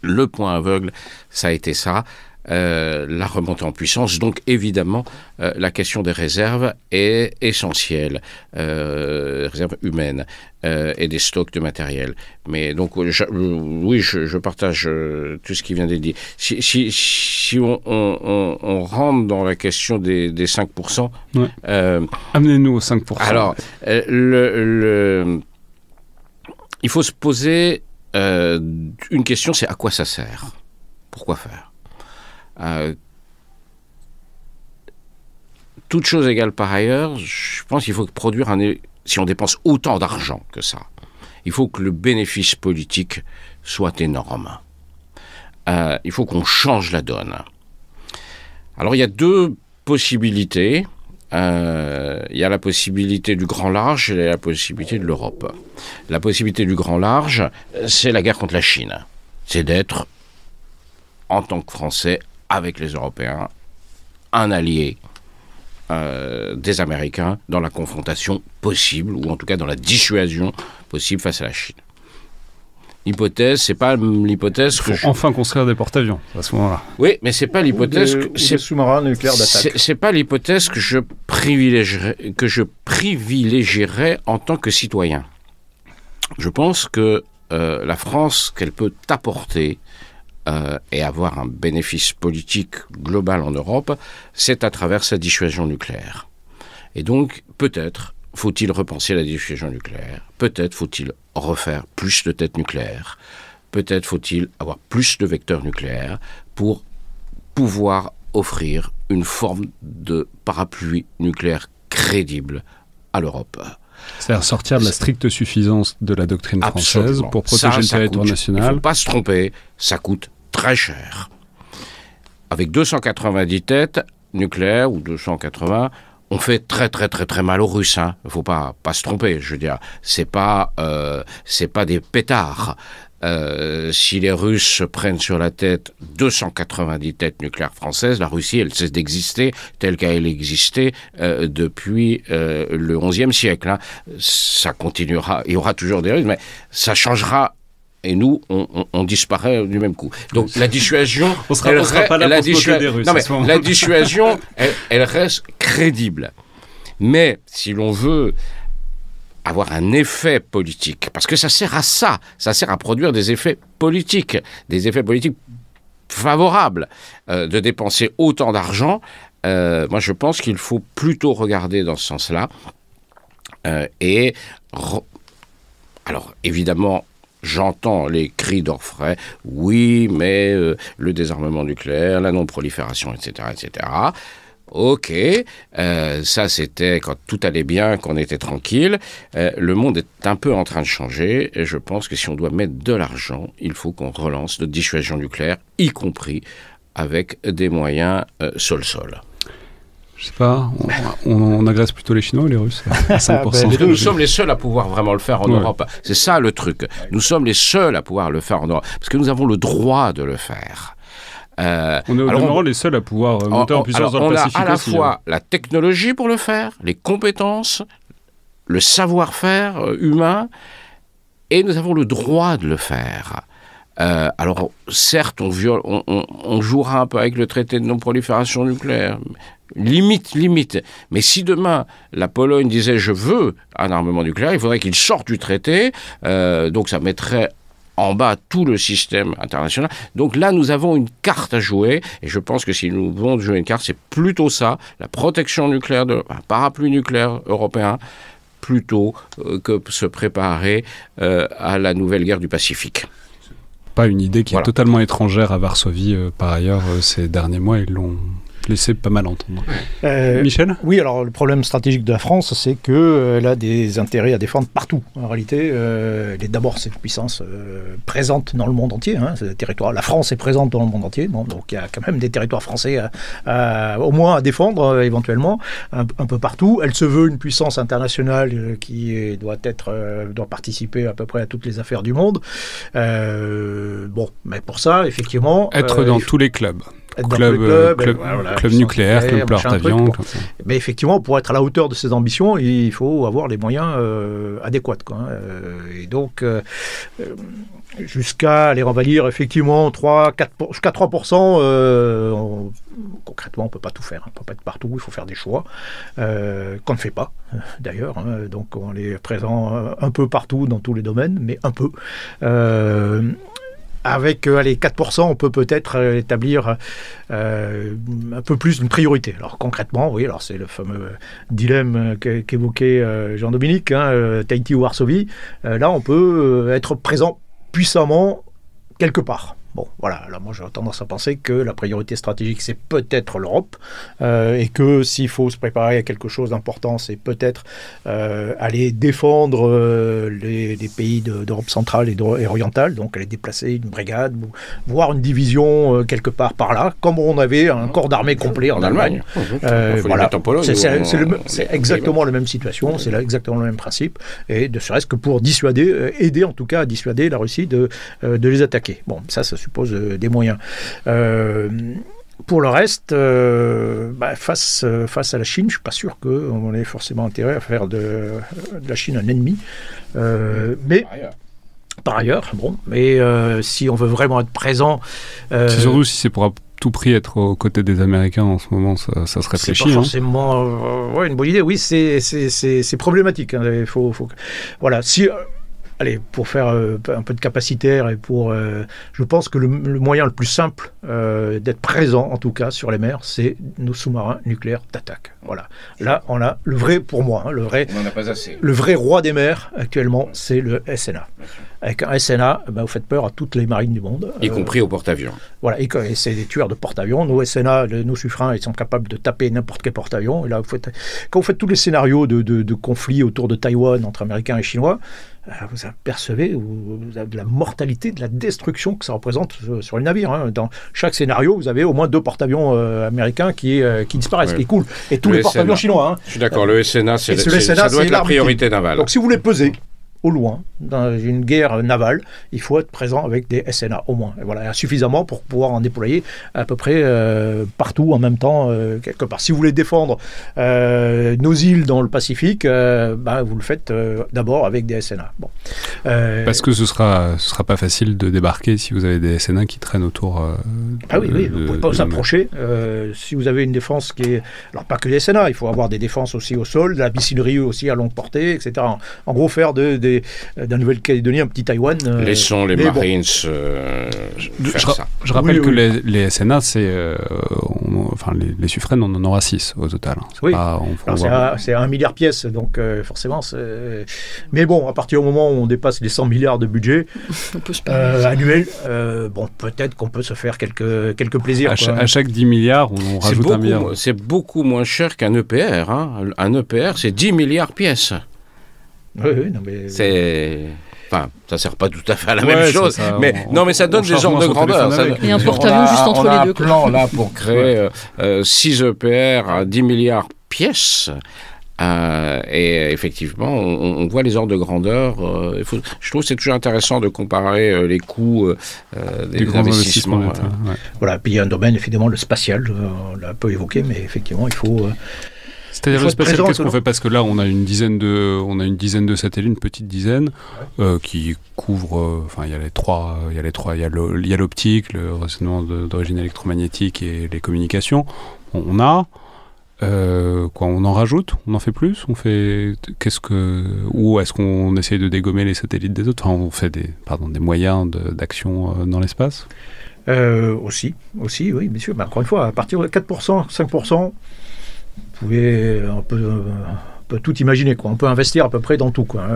Le point aveugle, ça a été ça. La remontée en puissance. Donc évidemment, la question des réserves est essentielle, réserves humaines et des stocks de matériel. Mais donc, je partage tout ce qui vient d'être dit. Si on rentre dans la question des 5%... Ouais. Amenez-nous aux 5%. Alors, il faut se poser une question, c'est à quoi ça sert? Pourquoi faire? Toute chose égale par ailleurs, je pense qu'il faut produire si on dépense autant d'argent que ça, il faut que le bénéfice politique soit énorme. Il faut qu'on change la donne. Alors il y a deux possibilités. Il y a la possibilité du grand large et la possibilité de l'Europe. La possibilité du grand large, c'est la guerre contre la Chine. C'est d'être, en tant que Français, avec les Européens, un allié des Américains dans la confrontation possible, ou en tout cas dans la dissuasion possible face à la Chine. L'hypothèse, c'est pas l'hypothèse que... Il faut enfin construire des porte-avions à ce moment-là. Oui, mais c'est pas l'hypothèse... Des sous-marins nucléaires d'attaque. C'est pas l'hypothèse que je privilégierais en tant que citoyen. Je pense que la France, qu'elle peut apporter et avoir un bénéfice politique global en Europe, c'est à travers sa dissuasion nucléaire. Et donc, peut-être faut-il repenser la dissuasion nucléaire, peut-être faut-il refaire plus de têtes nucléaires, peut-être faut-il avoir plus de vecteurs nucléaires pour pouvoir offrir une forme de parapluie nucléaire crédible à l'Europe. C'est-à-dire sortir de la stricte suffisance de la doctrine française pour protéger le territoire national. Il ne faut pas se tromper, ça coûte très cher. Avec 290 têtes nucléaires, ou 280, on fait très très très très mal aux Russes. Il ne faut pas se tromper, je veux dire. C'est pas des pétards. Si les Russes se prennent sur la tête 290 têtes nucléaires françaises, la Russie, elle cesse d'exister telle qu'elle existait depuis le XIe siècle. Ça continuera, il y aura toujours des Russes, mais ça changera. Et nous, on disparaît du même coup. Donc la dissuasion, la dissuasion, elle reste crédible. Mais si l'on veut avoir un effet politique, parce que ça sert à ça sert à produire des effets politiques favorables, de dépenser autant d'argent. Moi, je pense qu'il faut plutôt regarder dans ce sens-là. Alors, évidemment, j'entends les cris d'orfraie. Oui, mais le désarmement nucléaire, la non-prolifération, etc., etc. Ok, ça c'était quand tout allait bien, qu'on était tranquille. Le monde est un peu en train de changer et je pense que si on doit mettre de l'argent, il faut qu'on relance notre dissuasion nucléaire, y compris avec des moyens sol-sol. Je sais pas, on agresse plutôt les Chinois ou les Russes à 5%. Nous sommes les seuls à pouvoir vraiment le faire en Europe. C'est ça le truc. Nous sommes les seuls à pouvoir le faire en Europe parce que nous avons le droit de le faire. On est au demeurant les seuls à pouvoir monter en puissance dans le Pacifique. On a à la fois la technologie pour le faire, les compétences, le savoir-faire humain, et nous avons le droit de le faire. Alors, certes, on jouera un peu avec le traité de non-prolifération nucléaire, limite. Mais si demain, la Pologne disait « je veux un armement nucléaire », il faudrait qu'il sorte du traité, donc ça mettrait en bas tout le système international. Donc là, nous avons une carte à jouer, et je pense que si nous devons jouer une carte, c'est plutôt ça, la protection nucléaire, un parapluie nucléaire européen, plutôt que se préparer à la nouvelle guerre du Pacifique. Pas une idée qui est totalement étrangère à Varsovie, par ailleurs, ces derniers mois, ils l'ont laissé pas mal entendre. Michel ? Oui, alors le problème stratégique de la France, c'est qu'elle a des intérêts à défendre partout. En réalité, elle est d'abord cette puissance présente dans le monde entier. La France est présente dans le monde entier, donc il y a quand même des territoires français au moins à défendre, éventuellement, un peu partout. Elle se veut une puissance internationale qui doit participer à peu près à toutes les affaires du monde. Mais pour ça, effectivement... Être dans tous les clubs. Club nucléaire, club porte-avions. Mais effectivement, pour être à la hauteur de ses ambitions, il faut avoir les moyens adéquats. Et donc, jusqu'à, on va dire, effectivement, jusqu'à 3%, concrètement, on ne peut pas tout faire. On ne peut pas être partout, il faut faire des choix, qu'on ne fait pas, d'ailleurs. Donc, on est présent un peu partout, dans tous les domaines, mais un peu. Avec les 4%, on peut peut-être établir un peu plus une priorité. Alors concrètement, oui, alors c'est le fameux dilemme qu'évoquait Jean-Dominique, Tahiti ou Varsovie. Là, on peut être présent puissamment quelque part. Bon, voilà, là, moi j'ai tendance à penser que la priorité stratégique, c'est peut-être l'Europe, et que s'il faut se préparer à quelque chose d'important, c'est peut-être aller défendre les pays d'Europe centrale et orientale, donc aller déplacer une brigade, voire une division quelque part par là, comme on avait un corps d'armée complet en Allemagne. Voilà. C'est exactement la même situation, c'est exactement le même principe, et ne serait-ce que pour aider en tout cas à dissuader la Russie de les attaquer. Bon, ça suppose des moyens. Pour le reste, face à la Chine, je ne suis pas sûr qu'on ait forcément intérêt à faire de la Chine un ennemi. Mais par ailleurs, si on veut vraiment être présent... c'est surtout si c'est pour à tout prix être aux côtés des Américains en ce moment, ça se réfléchit. C'est pas forcément une bonne idée. Oui, c'est problématique. Il faut voilà, si... Allez, pour faire un peu de capacitaire et je pense que le moyen le plus simple d'être présent, en tout cas, sur les mers, c'est nos sous-marins nucléaires d'attaque. Voilà. Là, on a le vrai, pour moi, on n'en a pas assez. Le vrai roi des mers, actuellement, c'est le SNA. Avec un SNA, vous faites peur à toutes les marines du monde. Y compris au porte-avions. Voilà, et c'est des tueurs de porte-avions. Nos SNA, nos suffrains, ils sont capables de taper n'importe quel porte-avions. Et là, quand vous faites tous les scénarios de conflits autour de Taïwan entre Américains et Chinois, vous apercevez vous avez de la mortalité, de la destruction que ça représente sur les navires. Dans chaque scénario, vous avez au moins 2 porte-avions américains qui disparaissent, qui coulent. Et tous les porte-avions chinois. Je suis d'accord, le SNA, ça doit être la priorité navale. Donc si vous voulez peser, au loin, dans une guerre navale, il faut être présent avec des SNA, au moins. Et voilà, suffisamment pour pouvoir en déployer à peu près partout en même temps, quelque part. Si vous voulez défendre nos îles dans le Pacifique, vous le faites d'abord avec des SNA. Bon. Parce que ce sera pas facile de débarquer si vous avez des SNA qui traînent autour. Oui, vous ne pouvez pas vous approcher. Si vous avez une défense qui est... Alors, pas que les SNA, il faut avoir des défenses aussi au sol, de la missilerie aussi à longue portée, etc. En gros, faire de la Nouvelle-Calédonie un petit Taïwan. Laissons les Marines faire ça. Je rappelle que les SNA, les suffraines, on en aura 6 au total. C'est 1 milliard pièces, donc forcément. Mais bon, à partir du moment où on dépasse les 100 milliards de budget annuel, peut-être qu'on peut se faire quelques plaisirs. À chaque 10 milliards, on rajoute 1 milliard. C'est beaucoup moins cher qu'un EPR. Hein. Un EPR, c'est 10 milliards pièces. Oui, non, mais... Enfin, ça sert pas tout à fait à la même chose, mais ça donne des ordres de grandeur. Et un porte-avions juste entre les deux. On a un plan là pour créer 6 EPR à 10 milliards pièces. Et effectivement, on voit les ordres de grandeur. Je trouve que c'est toujours intéressant de comparer les coûts des investissements. Voilà, puis il y a un domaine, évidemment, le spatial. On l'a un peu évoqué, mais effectivement, il faut... C'est-à-dire le spatial, qu'est-ce qu'on fait? Parce que là, on a une dizaine de satellites, une petite dizaine, qui couvrent. Enfin, il y a les trois. Il y a l'optique, le raisonnement d'origine électromagnétique et les communications. On a. On en rajoute? On en fait plus? Ou est-ce qu'on essaye de dégommer les satellites des autres? Enfin, on fait des moyens d'action dans l'espace? Aussi, oui, bien sûr. Mais encore une fois, à partir de 4%, 5%, vous pouvez un peu tout imaginer, quoi. On peut investir à peu près dans tout, quoi.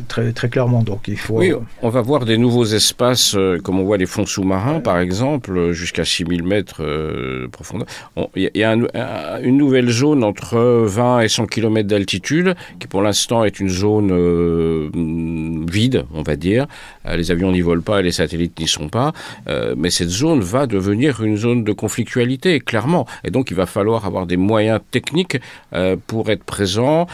Très, très clairement. Donc il faut... Oui, on va voir des nouveaux espaces, comme on voit les fonds sous-marins, par exemple, jusqu'à 6000 mètres profondeur. Il y a une nouvelle zone entre 20 et 100 km d'altitude, qui pour l'instant est une zone vide, on va dire. Les avions n'y volent pas et les satellites n'y sont pas. Mais cette zone va devenir une zone de conflictualité, clairement. Et donc il va falloir avoir des moyens techniques pour être présent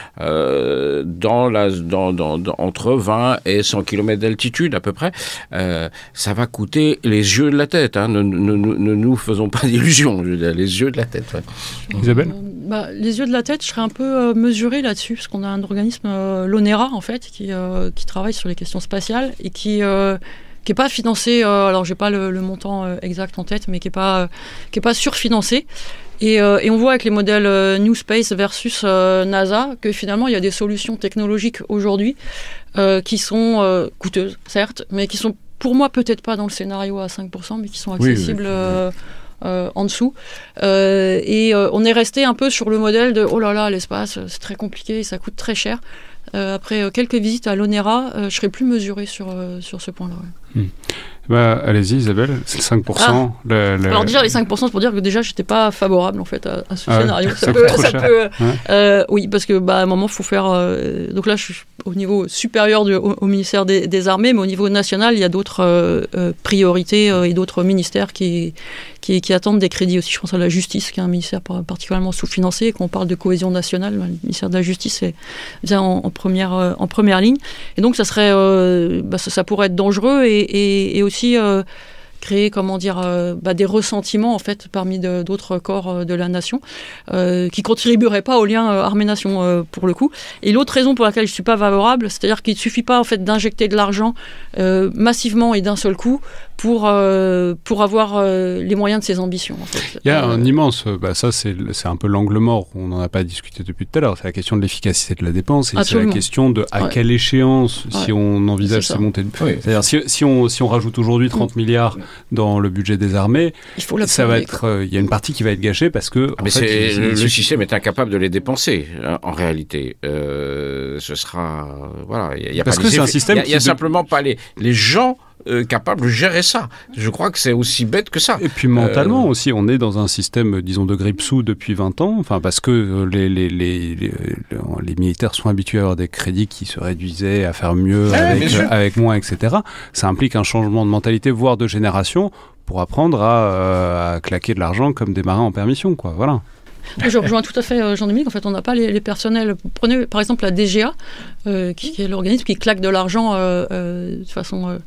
entre 20 et 100 km d'altitude à peu près. Ça va coûter les yeux de la tête. Hein. Ne nous faisons pas d'illusions. Les yeux de la tête. Ouais. Isabelle? Les yeux de la tête, je serais un peu mesurée là-dessus, parce qu'on a un organisme, l'ONERA, en fait, qui travaille sur les questions spatiales et qui est pas financé, alors j'ai pas le montant exact en tête, mais qui est pas surfinancé. Et on voit avec les modèles New Space versus NASA que finalement il y a des solutions technologiques aujourd'hui qui sont coûteuses, certes, mais qui sont pour moi peut-être pas dans le scénario à 5%, mais qui sont accessibles en dessous. Et on est resté un peu sur le modèle de oh là là, l'espace, c'est très compliqué, ça coûte très cher. Après quelques visites à l'ONERA, je serais plus mesurée sur ce point-là. Ouais. Allez-y Isabelle, c'est le 5%. Alors déjà les 5%, c'est pour dire que déjà j'étais pas favorable en fait à ce scénario. Oui, parce que à un moment il faut faire. Donc là je suis au niveau supérieur au ministère des Armées, mais au niveau national il y a d'autres priorités et d'autres ministères qui attendent des crédits aussi. Je pense à la justice, qui est un ministère particulièrement sous-financé. Et quand on parle de cohésion nationale, le ministère de la Justice vient en première ligne. Et donc ça serait, ça pourrait être dangereux et aussi créer des ressentiments en fait parmi d'autres corps de la nation qui contribueraient pas au lien armée-nation pour le coup. Et l'autre raison pour laquelle je suis pas favorable, c'est-à-dire qu'il suffit pas en fait d'injecter de l'argent massivement et d'un seul coup pour avoir les moyens de ses ambitions. En fait. Il y a un immense, ça c'est un peu l'angle mort, on n'en a pas discuté depuis tout à l'heure, c'est la question de l'efficacité de la dépense et c'est la question de à quelle échéance si on envisage ces montées. C'est-à-dire si on rajoute aujourd'hui 30 milliards dans le budget des armées, ça va être, il y a une partie qui va être gâchée parce que le système est incapable de les dépenser en réalité. Ce sera il y a parce pas que c'est un système il y a simplement pas les gens capable de gérer ça. Je crois que c'est aussi bête que ça. Et puis mentalement aussi, on est dans un système, disons, de grippe sous depuis 20 ans, parce que les militaires sont habitués à avoir des crédits qui se réduisaient, à faire mieux avec moins, etc. Ça implique un changement de mentalité, voire de génération, pour apprendre à claquer de l'argent comme des marins en permission, quoi. Voilà. Je rejoins tout à fait Jean-Dominique. En fait, on n'a pas les personnels. Prenez par exemple la DGA, qui est l'organisme qui claque de l'argent de façon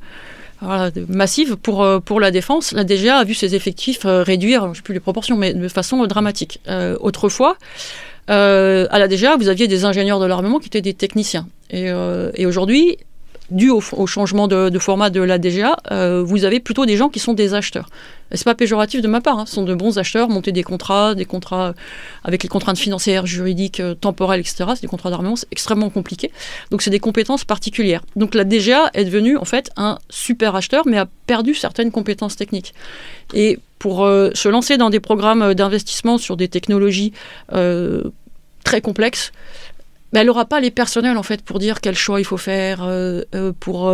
massive pour la défense. La DGA a vu ses effectifs réduire, je ne sais plus les proportions, mais de façon dramatique. Autrefois, à la DGA, vous aviez des ingénieurs de l'armement qui étaient des techniciens. Et aujourd'hui, dû au changement de format de la DGA, vous avez plutôt des gens qui sont des acheteurs. Et c'est pas péjoratif de ma part, hein. Ce sont de bons acheteurs, monter des contrats avec les contraintes financières, juridiques, temporelles, etc. C'est des contrats d'armement, c'est extrêmement compliqué. Donc c'est des compétences particulières. Donc la DGA est devenue en fait un super acheteur, mais a perdu certaines compétences techniques. Et pour se lancer dans des programmes d'investissement sur des technologies très complexes, mais elle n'aura pas les personnels en fait pour dire quel choix il faut faire, pour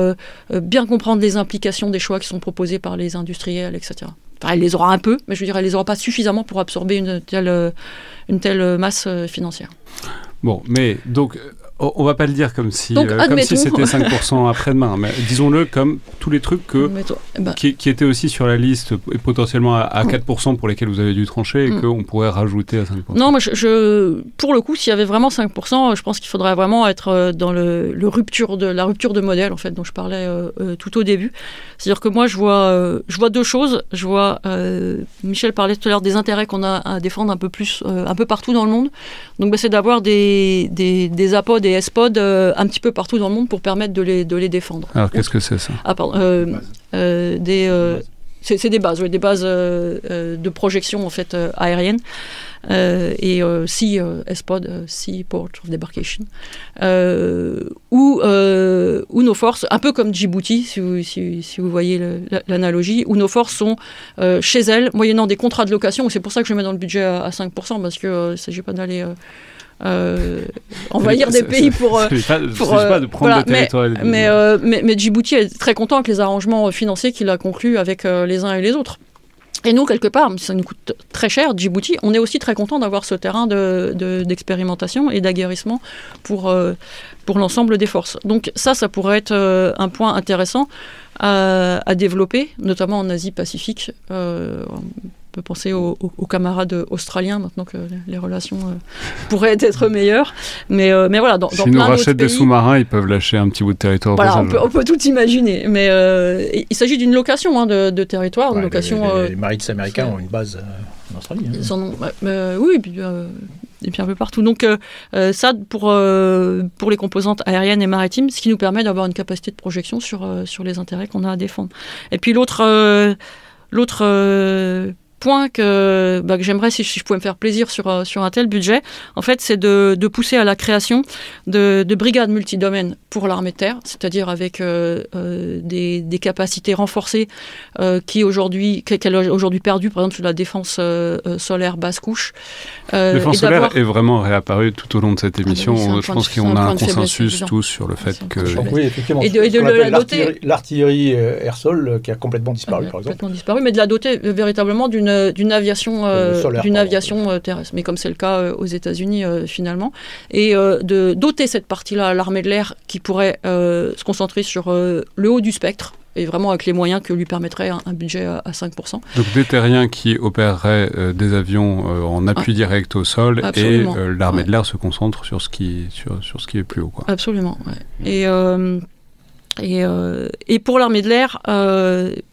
bien comprendre les implications des choix qui sont proposés par les industriels, etc. Enfin, elle les aura un peu, mais je veux dire, elle les aura pas suffisamment pour absorber une telle masse financière. Bon, mais donc, on va pas le dire comme si c'était 5% après-demain, mais disons-le comme tous les trucs qui étaient aussi sur la liste et potentiellement à 4% pour lesquels vous avez dû trancher et qu'on pourrait rajouter à 5%. Non, moi pour le coup, s'il y avait vraiment 5%, je pense qu'il faudrait vraiment être dans la rupture de modèle en fait, dont je parlais tout au début. C'est-à-dire que moi, je vois deux choses. Je vois, Michel parlait tout à l'heure des intérêts qu'on a à défendre un peu partout dans le monde. Donc, c'est d'avoir des APOD et SPOD un petit peu partout dans le monde pour permettre de les défendre. Alors, qu'est-ce que c'est ça ? Ah, pardon. C'est des bases, des bases de projection en fait aérienne. Et SPOD, Sea Port of Debarkation, où nos forces, un peu comme Djibouti, si vous voyez l'analogie, où nos forces sont chez elles, moyennant des contrats de location, c'est pour ça que je mets dans le budget à 5%, parce qu'il ne s'agit pas d'aller envahir des pays pour... Il ne s'agit pas de prendre des territoires. Mais Djibouti est très content avec les arrangements financiers qu'il a conclus avec les uns et les autres. Et nous, quelque part, ça nous coûte très cher, Djibouti, on est aussi très content d'avoir ce terrain d'expérimentation et d'aguerrissement pour l'ensemble des forces. Donc ça pourrait être un point intéressant à développer, notamment en Asie-Pacifique. On peut penser aux camarades australiens, maintenant que les relations pourraient être meilleures. Mais voilà, dans s'ils nous rachètent des sous-marins, ils peuvent lâcher un petit bout de territoire. Voilà, on peut tout imaginer. Mais il s'agit d'une location de territoire. Une location, les Marines américains ont une base en Australie. Hein. Ils en ont, oui, et puis un peu partout. Donc ça, pour les composantes aériennes et maritimes, ce qui nous permet d'avoir une capacité de projection sur les intérêts qu'on a à défendre. Et puis l'autre point que j'aimerais, si je pouvais me faire plaisir sur un tel budget, en fait, c'est de pousser à la création de brigades multidomaines pour l'armée de terre, c'est-à-dire avec des capacités renforcées qu'elle a aujourd'hui perdues, par exemple sur la défense solaire basse couche. Défense solaire est vraiment réapparue tout au long de cette émission. Je pense qu'on a un consensus tous sur le fait que... Oui, effectivement. Et de la doter... L'artillerie air-sol qui a complètement disparu, par exemple. Complètement disparu, mais de la doter véritablement d'une aviation terrestre, mais comme c'est le cas aux États-Unis finalement, et de doter cette partie-là, l'armée de l'air, qui pourrait se concentrer sur le haut du spectre, et vraiment avec les moyens que lui permettrait un budget à 5%. Donc des terriens qui opéreraient des avions en appui direct au sol. Absolument. Et l'armée de l'air se concentre sur ce qui est plus haut, quoi. Absolument, ouais. Et pour l'armée de l'air,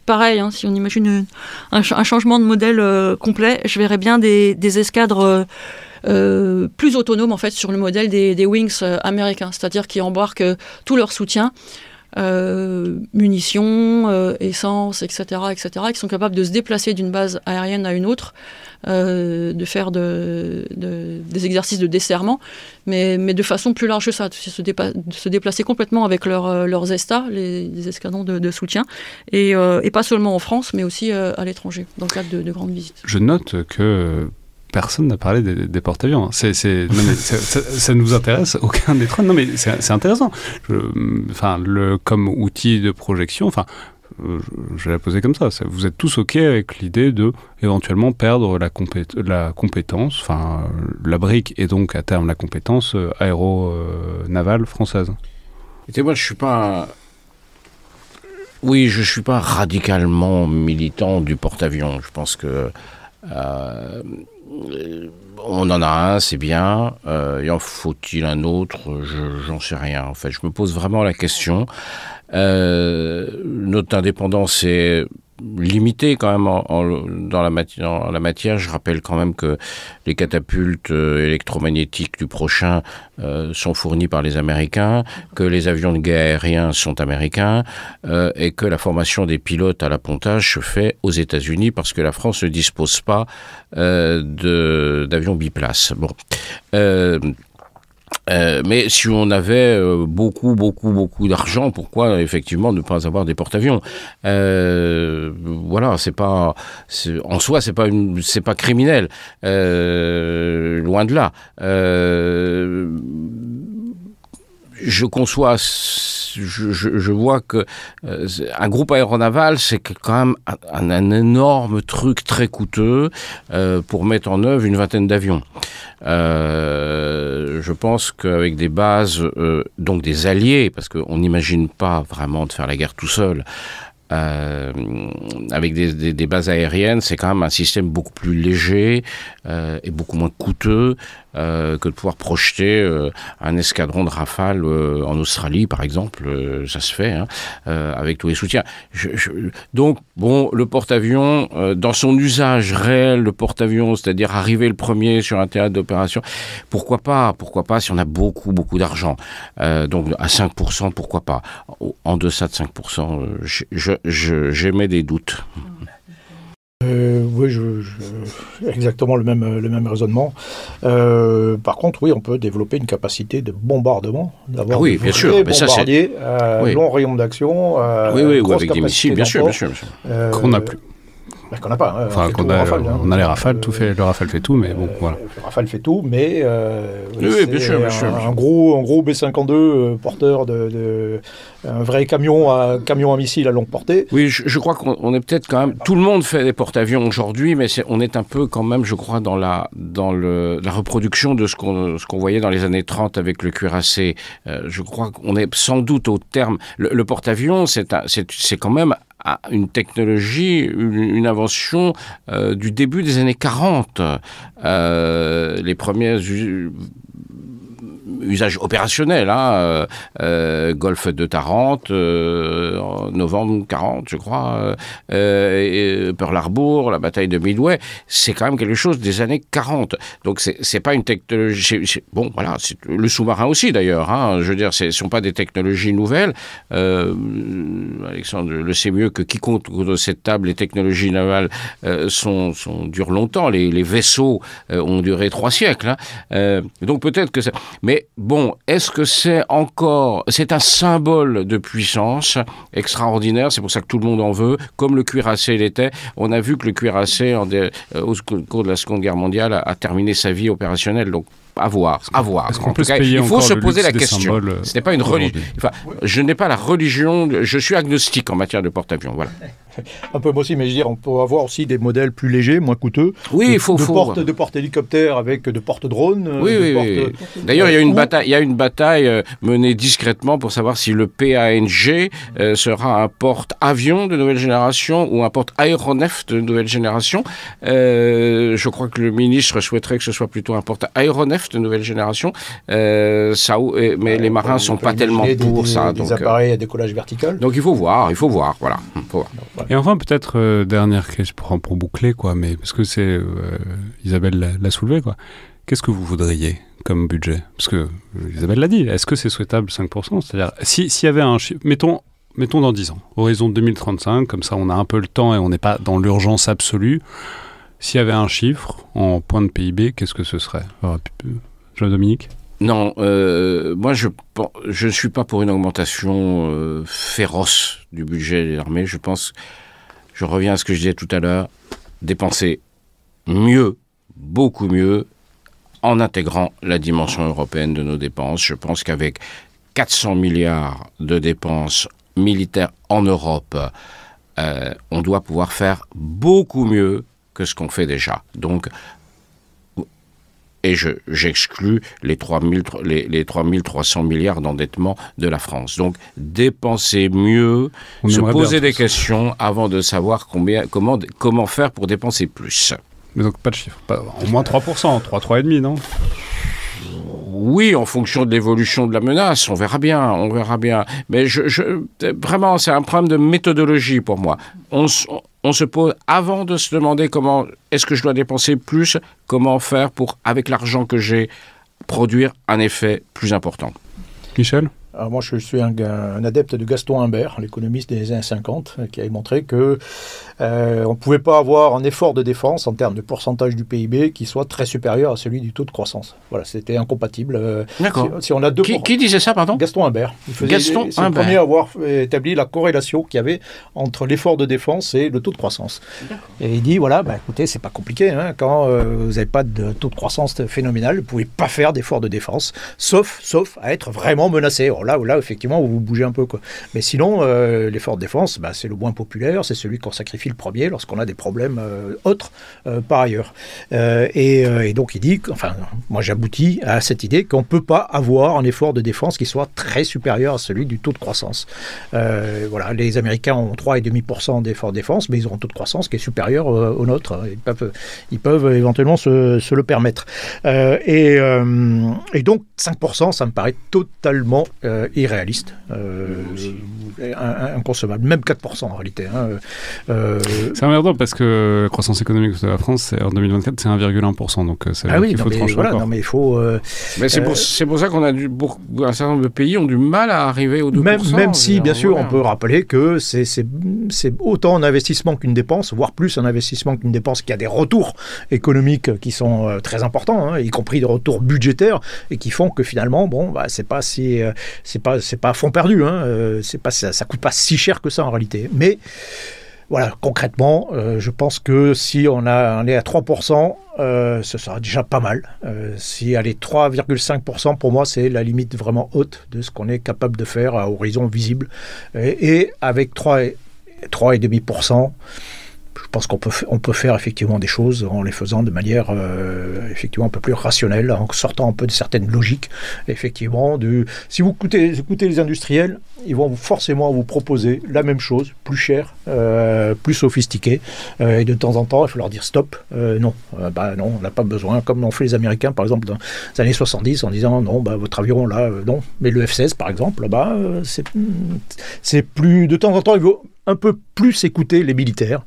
pareil, hein, si on imagine un changement de modèle complet, je verrais bien des escadres plus autonomes en fait sur le modèle des Wings américains, c'est-à-dire qui embarquent tout leur soutien, munitions, essence, etc., qui sont capables de se déplacer d'une base aérienne à une autre, de faire des exercices de desserrement, mais de façon plus large que ça, de se déplacer complètement avec leurs ESTA, les escadrons de soutien, et pas seulement en France, mais aussi à l'étranger, dans le cadre de grandes visites. Je note que personne n'a parlé des porte-avions. Ça nous intéresse, aucun des trois. Non, mais c'est intéressant. Comme outil de projection, je vais la poser comme ça. Vous êtes tous OK avec l'idée de éventuellement perdre la compétence, la brique et donc à terme la compétence aéronavale française. Écoutez, moi, je suis pas radicalement militant du porte-avions. Je pense que On en a un, c'est bien. Et en faut-il un autre? J'en sais rien. En fait, je me pose vraiment la question. Notre indépendance est limitée quand même dans la matière. Je rappelle quand même que les catapultes électromagnétiques du prochain sont fournis par les Américains, que les avions de guerre aériens sont américains et que la formation des pilotes à l'appontage se fait aux États-Unis parce que la France ne dispose pas d'avions biplaces. Bon. Mais si on avait beaucoup d'argent, pourquoi effectivement ne pas avoir des porte-avions? Voilà, en soi, c'est pas criminel, loin de là. Je conçois, je vois que un groupe aéronaval, c'est quand même un énorme truc très coûteux pour mettre en œuvre une vingtaine d'avions. Je pense qu'avec des bases, donc des alliés, parce qu'on n'imagine pas vraiment de faire la guerre tout seul, avec des bases aériennes, c'est quand même un système beaucoup plus léger et beaucoup moins coûteux que de pouvoir projeter un escadron de Rafale en Australie, par exemple. Ça se fait, hein, avec tous les soutiens. Donc, bon, le porte-avions, dans son usage réel, le porte-avions, c'est-à-dire arriver le premier sur un théâtre d'opération, pourquoi pas, si on a beaucoup d'argent. Donc, à 5%, pourquoi pas. En deçà de 5%, j'émets des doutes. Oui, exactement le même raisonnement. Par contre, oui, on peut développer une capacité de bombardement, d'avoir oui, bien sûr, bombardiers long rayon d'action, ou avec des missiles, bien sûr. Qu'on n'a plus. Qu'on n'a pas. Hein, enfin, on a les Rafales, le Rafale fait tout, mais bon, voilà. Le Rafale fait tout, mais oui, bien sûr. Un gros B-52 porteur un vrai camion à missile à longue portée. Oui, je crois qu'on est peut-être quand même... Tout le monde fait des porte-avions aujourd'hui, mais on est un peu quand même, je crois, dans la reproduction de ce qu'on voyait dans les années 30 avec le cuirassé. Je crois qu'on est sans doute au terme... Le porte-avions, c'est quand même une technologie, une invention du début des années 40. Les premiers usages opérationnels, Golfe de Tarente, en novembre 40, je crois, Pearl Harbor, la bataille de Midway, c'est quand même quelque chose des années 40. Donc c'est pas une technologie... Bon, voilà, c'est le sous-marin aussi d'ailleurs, je veux dire, ce ne sont pas des technologies nouvelles. Alexandre le sait mieux que quiconque de cette table, les technologies navales durent longtemps. Les vaisseaux ont duré 3 siècles. Donc peut-être que ça... Mais bon, est-ce que c'est un symbole de puissance extraordinaire, c'est pour ça que tout le monde en veut, comme le cuirassé l'était. On a vu que le cuirassé, au cours de la Seconde Guerre mondiale, a terminé sa vie opérationnelle, donc à voir. En tout cas, il faut se poser la question. Ce n'est pas une religion. Enfin, je n'ai pas la religion, je suis agnostique en matière de porte-avions, voilà. Un peu moi aussi, mais je veux dire, on peut avoir aussi des modèles plus légers, moins coûteux. Oui, il faut. De porte-hélicoptères avec de porte-drones. Oui. D'ailleurs, il y a une bataille menée discrètement pour savoir si le PANG sera un porte-avion de nouvelle génération ou un porte-aéronef de nouvelle génération. Je crois que le ministre souhaiterait que ce soit plutôt un porte-aéronef de nouvelle génération. Mais les marins ne sont pas tellement pour ça. Des appareils à décollage vertical. Donc il faut voir, voilà. Et enfin, peut-être, dernière question pour boucler, quoi, mais parce que c'est... Isabelle l'a soulevé, quoi. Qu'est-ce que vous voudriez comme budget? Parce que Isabelle l'a dit, est-ce que c'est souhaitable 5%? C'est-à-dire, s'il y avait un chiffre... Mettons dans 10 ans, horizon 2035, comme ça on a un peu le temps et on n'est pas dans l'urgence absolue. S'il y avait un chiffre en point de PIB, qu'est-ce que ce serait? Jean-Dominique? Non, moi je ne suis pas pour une augmentation féroce du budget des armées. Je pense, je reviens à ce que je disais tout à l'heure, dépenser mieux, beaucoup mieux, en intégrant la dimension européenne de nos dépenses. Je pense qu'avec 400 milliards de dépenses militaires en Europe, on doit pouvoir faire beaucoup mieux que ce qu'on fait déjà. Donc, et j'exclus les 3300 milliards d'endettement de la France. Donc, dépenser mieux, se poser des questions avant de savoir comment faire pour dépenser plus. Mais donc pas de chiffre. Au moins 3%, 3,5%, non? Oui, en fonction de l'évolution de la menace, on verra bien. Mais vraiment, c'est un problème de méthodologie pour moi. On se pose, avant de se demander comment est-ce que je dois dépenser plus, comment faire pour, avec l'argent que j'ai, produire un effet plus important. Michel ? Alors moi, je suis un adepte de Gaston Imbert, l'économiste des années 50, qui avait montré que on ne pouvait pas avoir un effort de défense en termes de pourcentage du PIB qui soit très supérieur à celui du taux de croissance. Voilà, c'était incompatible. D'accord. Si on a deux Qui disait ça, pardon ? Gaston Imbert. C'est le premier à avoir établi la corrélation qu'il y avait entre l'effort de défense et le taux de croissance. D'accord. Et il dit, voilà, écoutez, c'est pas compliqué. Hein, quand vous n'avez pas de taux de croissance phénoménal, vous ne pouvez pas faire d'effort de défense, sauf à être vraiment menacé. Alors là, effectivement, vous bougez un peu, quoi. Mais sinon, l'effort de défense, c'est le moins populaire, c'est celui qu'on sacrifie le premier lorsqu'on a des problèmes autres par ailleurs. Et donc il dit, moi j'aboutis à cette idée qu'on ne peut pas avoir un effort de défense qui soit très supérieur à celui du taux de croissance. Voilà, les Américains ont 3,5% d'effort de défense, mais ils ont un taux de croissance qui est supérieur au nôtre. Ils peuvent éventuellement se le permettre. Et donc 5%, ça me paraît totalement irréaliste, inconcevable, même 4% en réalité. C'est emmerdant parce que la croissance économique de la France, en 2024, c'est 1,1%. Donc il faut trancher encore. Mais il faut... mais c'est pour ça qu'on a un certain nombre de pays ont du mal à arriver aux 2%. Même si, bien sûr, on peut rappeler que c'est autant un investissement qu'une dépense, voire plus un investissement qu'une dépense, qui a des retours économiques qui sont très importants, y compris des retours budgétaires, et qui font que finalement, c'est pas à fond perdu, ça coûte pas si cher que ça en réalité. Mais voilà, concrètement, je pense que si on est à 3%, ce sera déjà pas mal. Si aller 3,5%, pour moi, c'est la limite vraiment haute de ce qu'on est capable de faire à horizon visible. Et avec 3,5%, je pense qu'on peut faire effectivement des choses en les faisant de manière effectivement un peu plus rationnelle, en sortant un peu de certaines logiques. Effectivement, si vous écoutez les industriels, ils vont forcément vous proposer la même chose, plus cher, plus sophistiqué. Et de temps en temps, il faut leur dire stop. Non, on n'a pas besoin. Comme l'ont fait les Américains, par exemple, dans les années 70, en disant non, votre avion là, non. Mais le F-16, par exemple, là-bas, c'est plus. De temps en temps, il faut un peu plus écouter les militaires,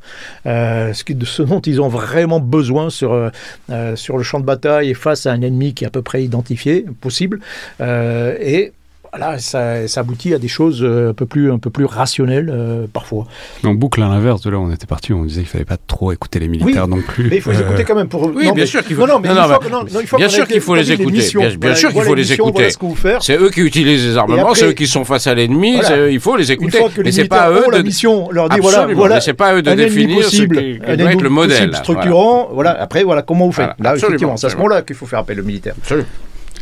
ce dont ils ont vraiment besoin sur le champ de bataille et face à un ennemi qui est à peu près identifié, possible. Et voilà, ça aboutit à des choses un peu plus rationnelles parfois. On boucle à l'inverse de là où on était parti, on disait qu'il ne fallait pas trop écouter les militaires non plus. Mais il faut les écouter quand même. Bien sûr qu'il faut. Bien sûr qu'il faut les écouter. Bien sûr qu'il faut les écouter. C'est eux qui utilisent les armements, c'est eux qui sont face à l'ennemi. Il faut les écouter. Mais c'est pas à eux de mission. Leur dit voilà, c'est pas à eux de définir ce qui doit être le modèle structurant. Voilà. Après comment vous faites. Là, effectivement, c'est à ce moment-là qu'il faut faire appel aux militaires.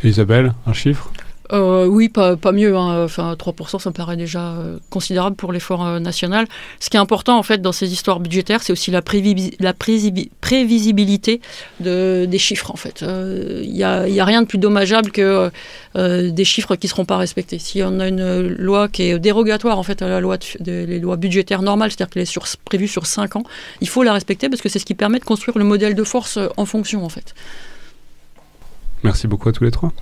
Isabelle, un chiffre? Oui, pas mieux. 3%, ça me paraît déjà considérable pour l'effort national. Ce qui est important, en fait, dans ces histoires budgétaires, c'est aussi la prévisibilité des chiffres, en fait. Il y a rien de plus dommageable que des chiffres qui ne seront pas respectés. Si on a une loi qui est dérogatoire, en fait, à la loi les lois budgétaires normales, c'est-à-dire qu'elle est prévue sur 5 ans, il faut la respecter parce que c'est ce qui permet de construire le modèle de force en fonction, en fait. Merci beaucoup à tous les trois.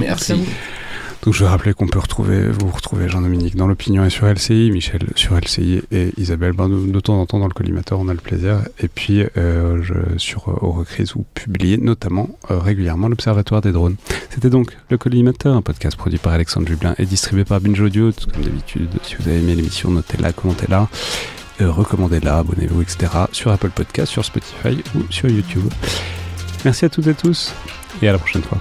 Merci. Donc je vais rappeler qu'on peut vous retrouver Jean-Dominique dans l'opinion et sur LCI, Michel sur LCI et Isabelle de temps en temps dans le collimateur, on a le plaisir. Et puis sur Eurocrise, vous publiez notamment régulièrement l'Observatoire des drones. C'était donc le collimateur, un podcast produit par Alexandre Jublin et distribué par Binge Audio. Comme d'habitude, si vous avez aimé l'émission, notez-la, commentez-la, recommandez-la, abonnez-vous, etc. sur Apple Podcast, sur Spotify ou sur YouTube. Merci à toutes et tous et à la prochaine fois.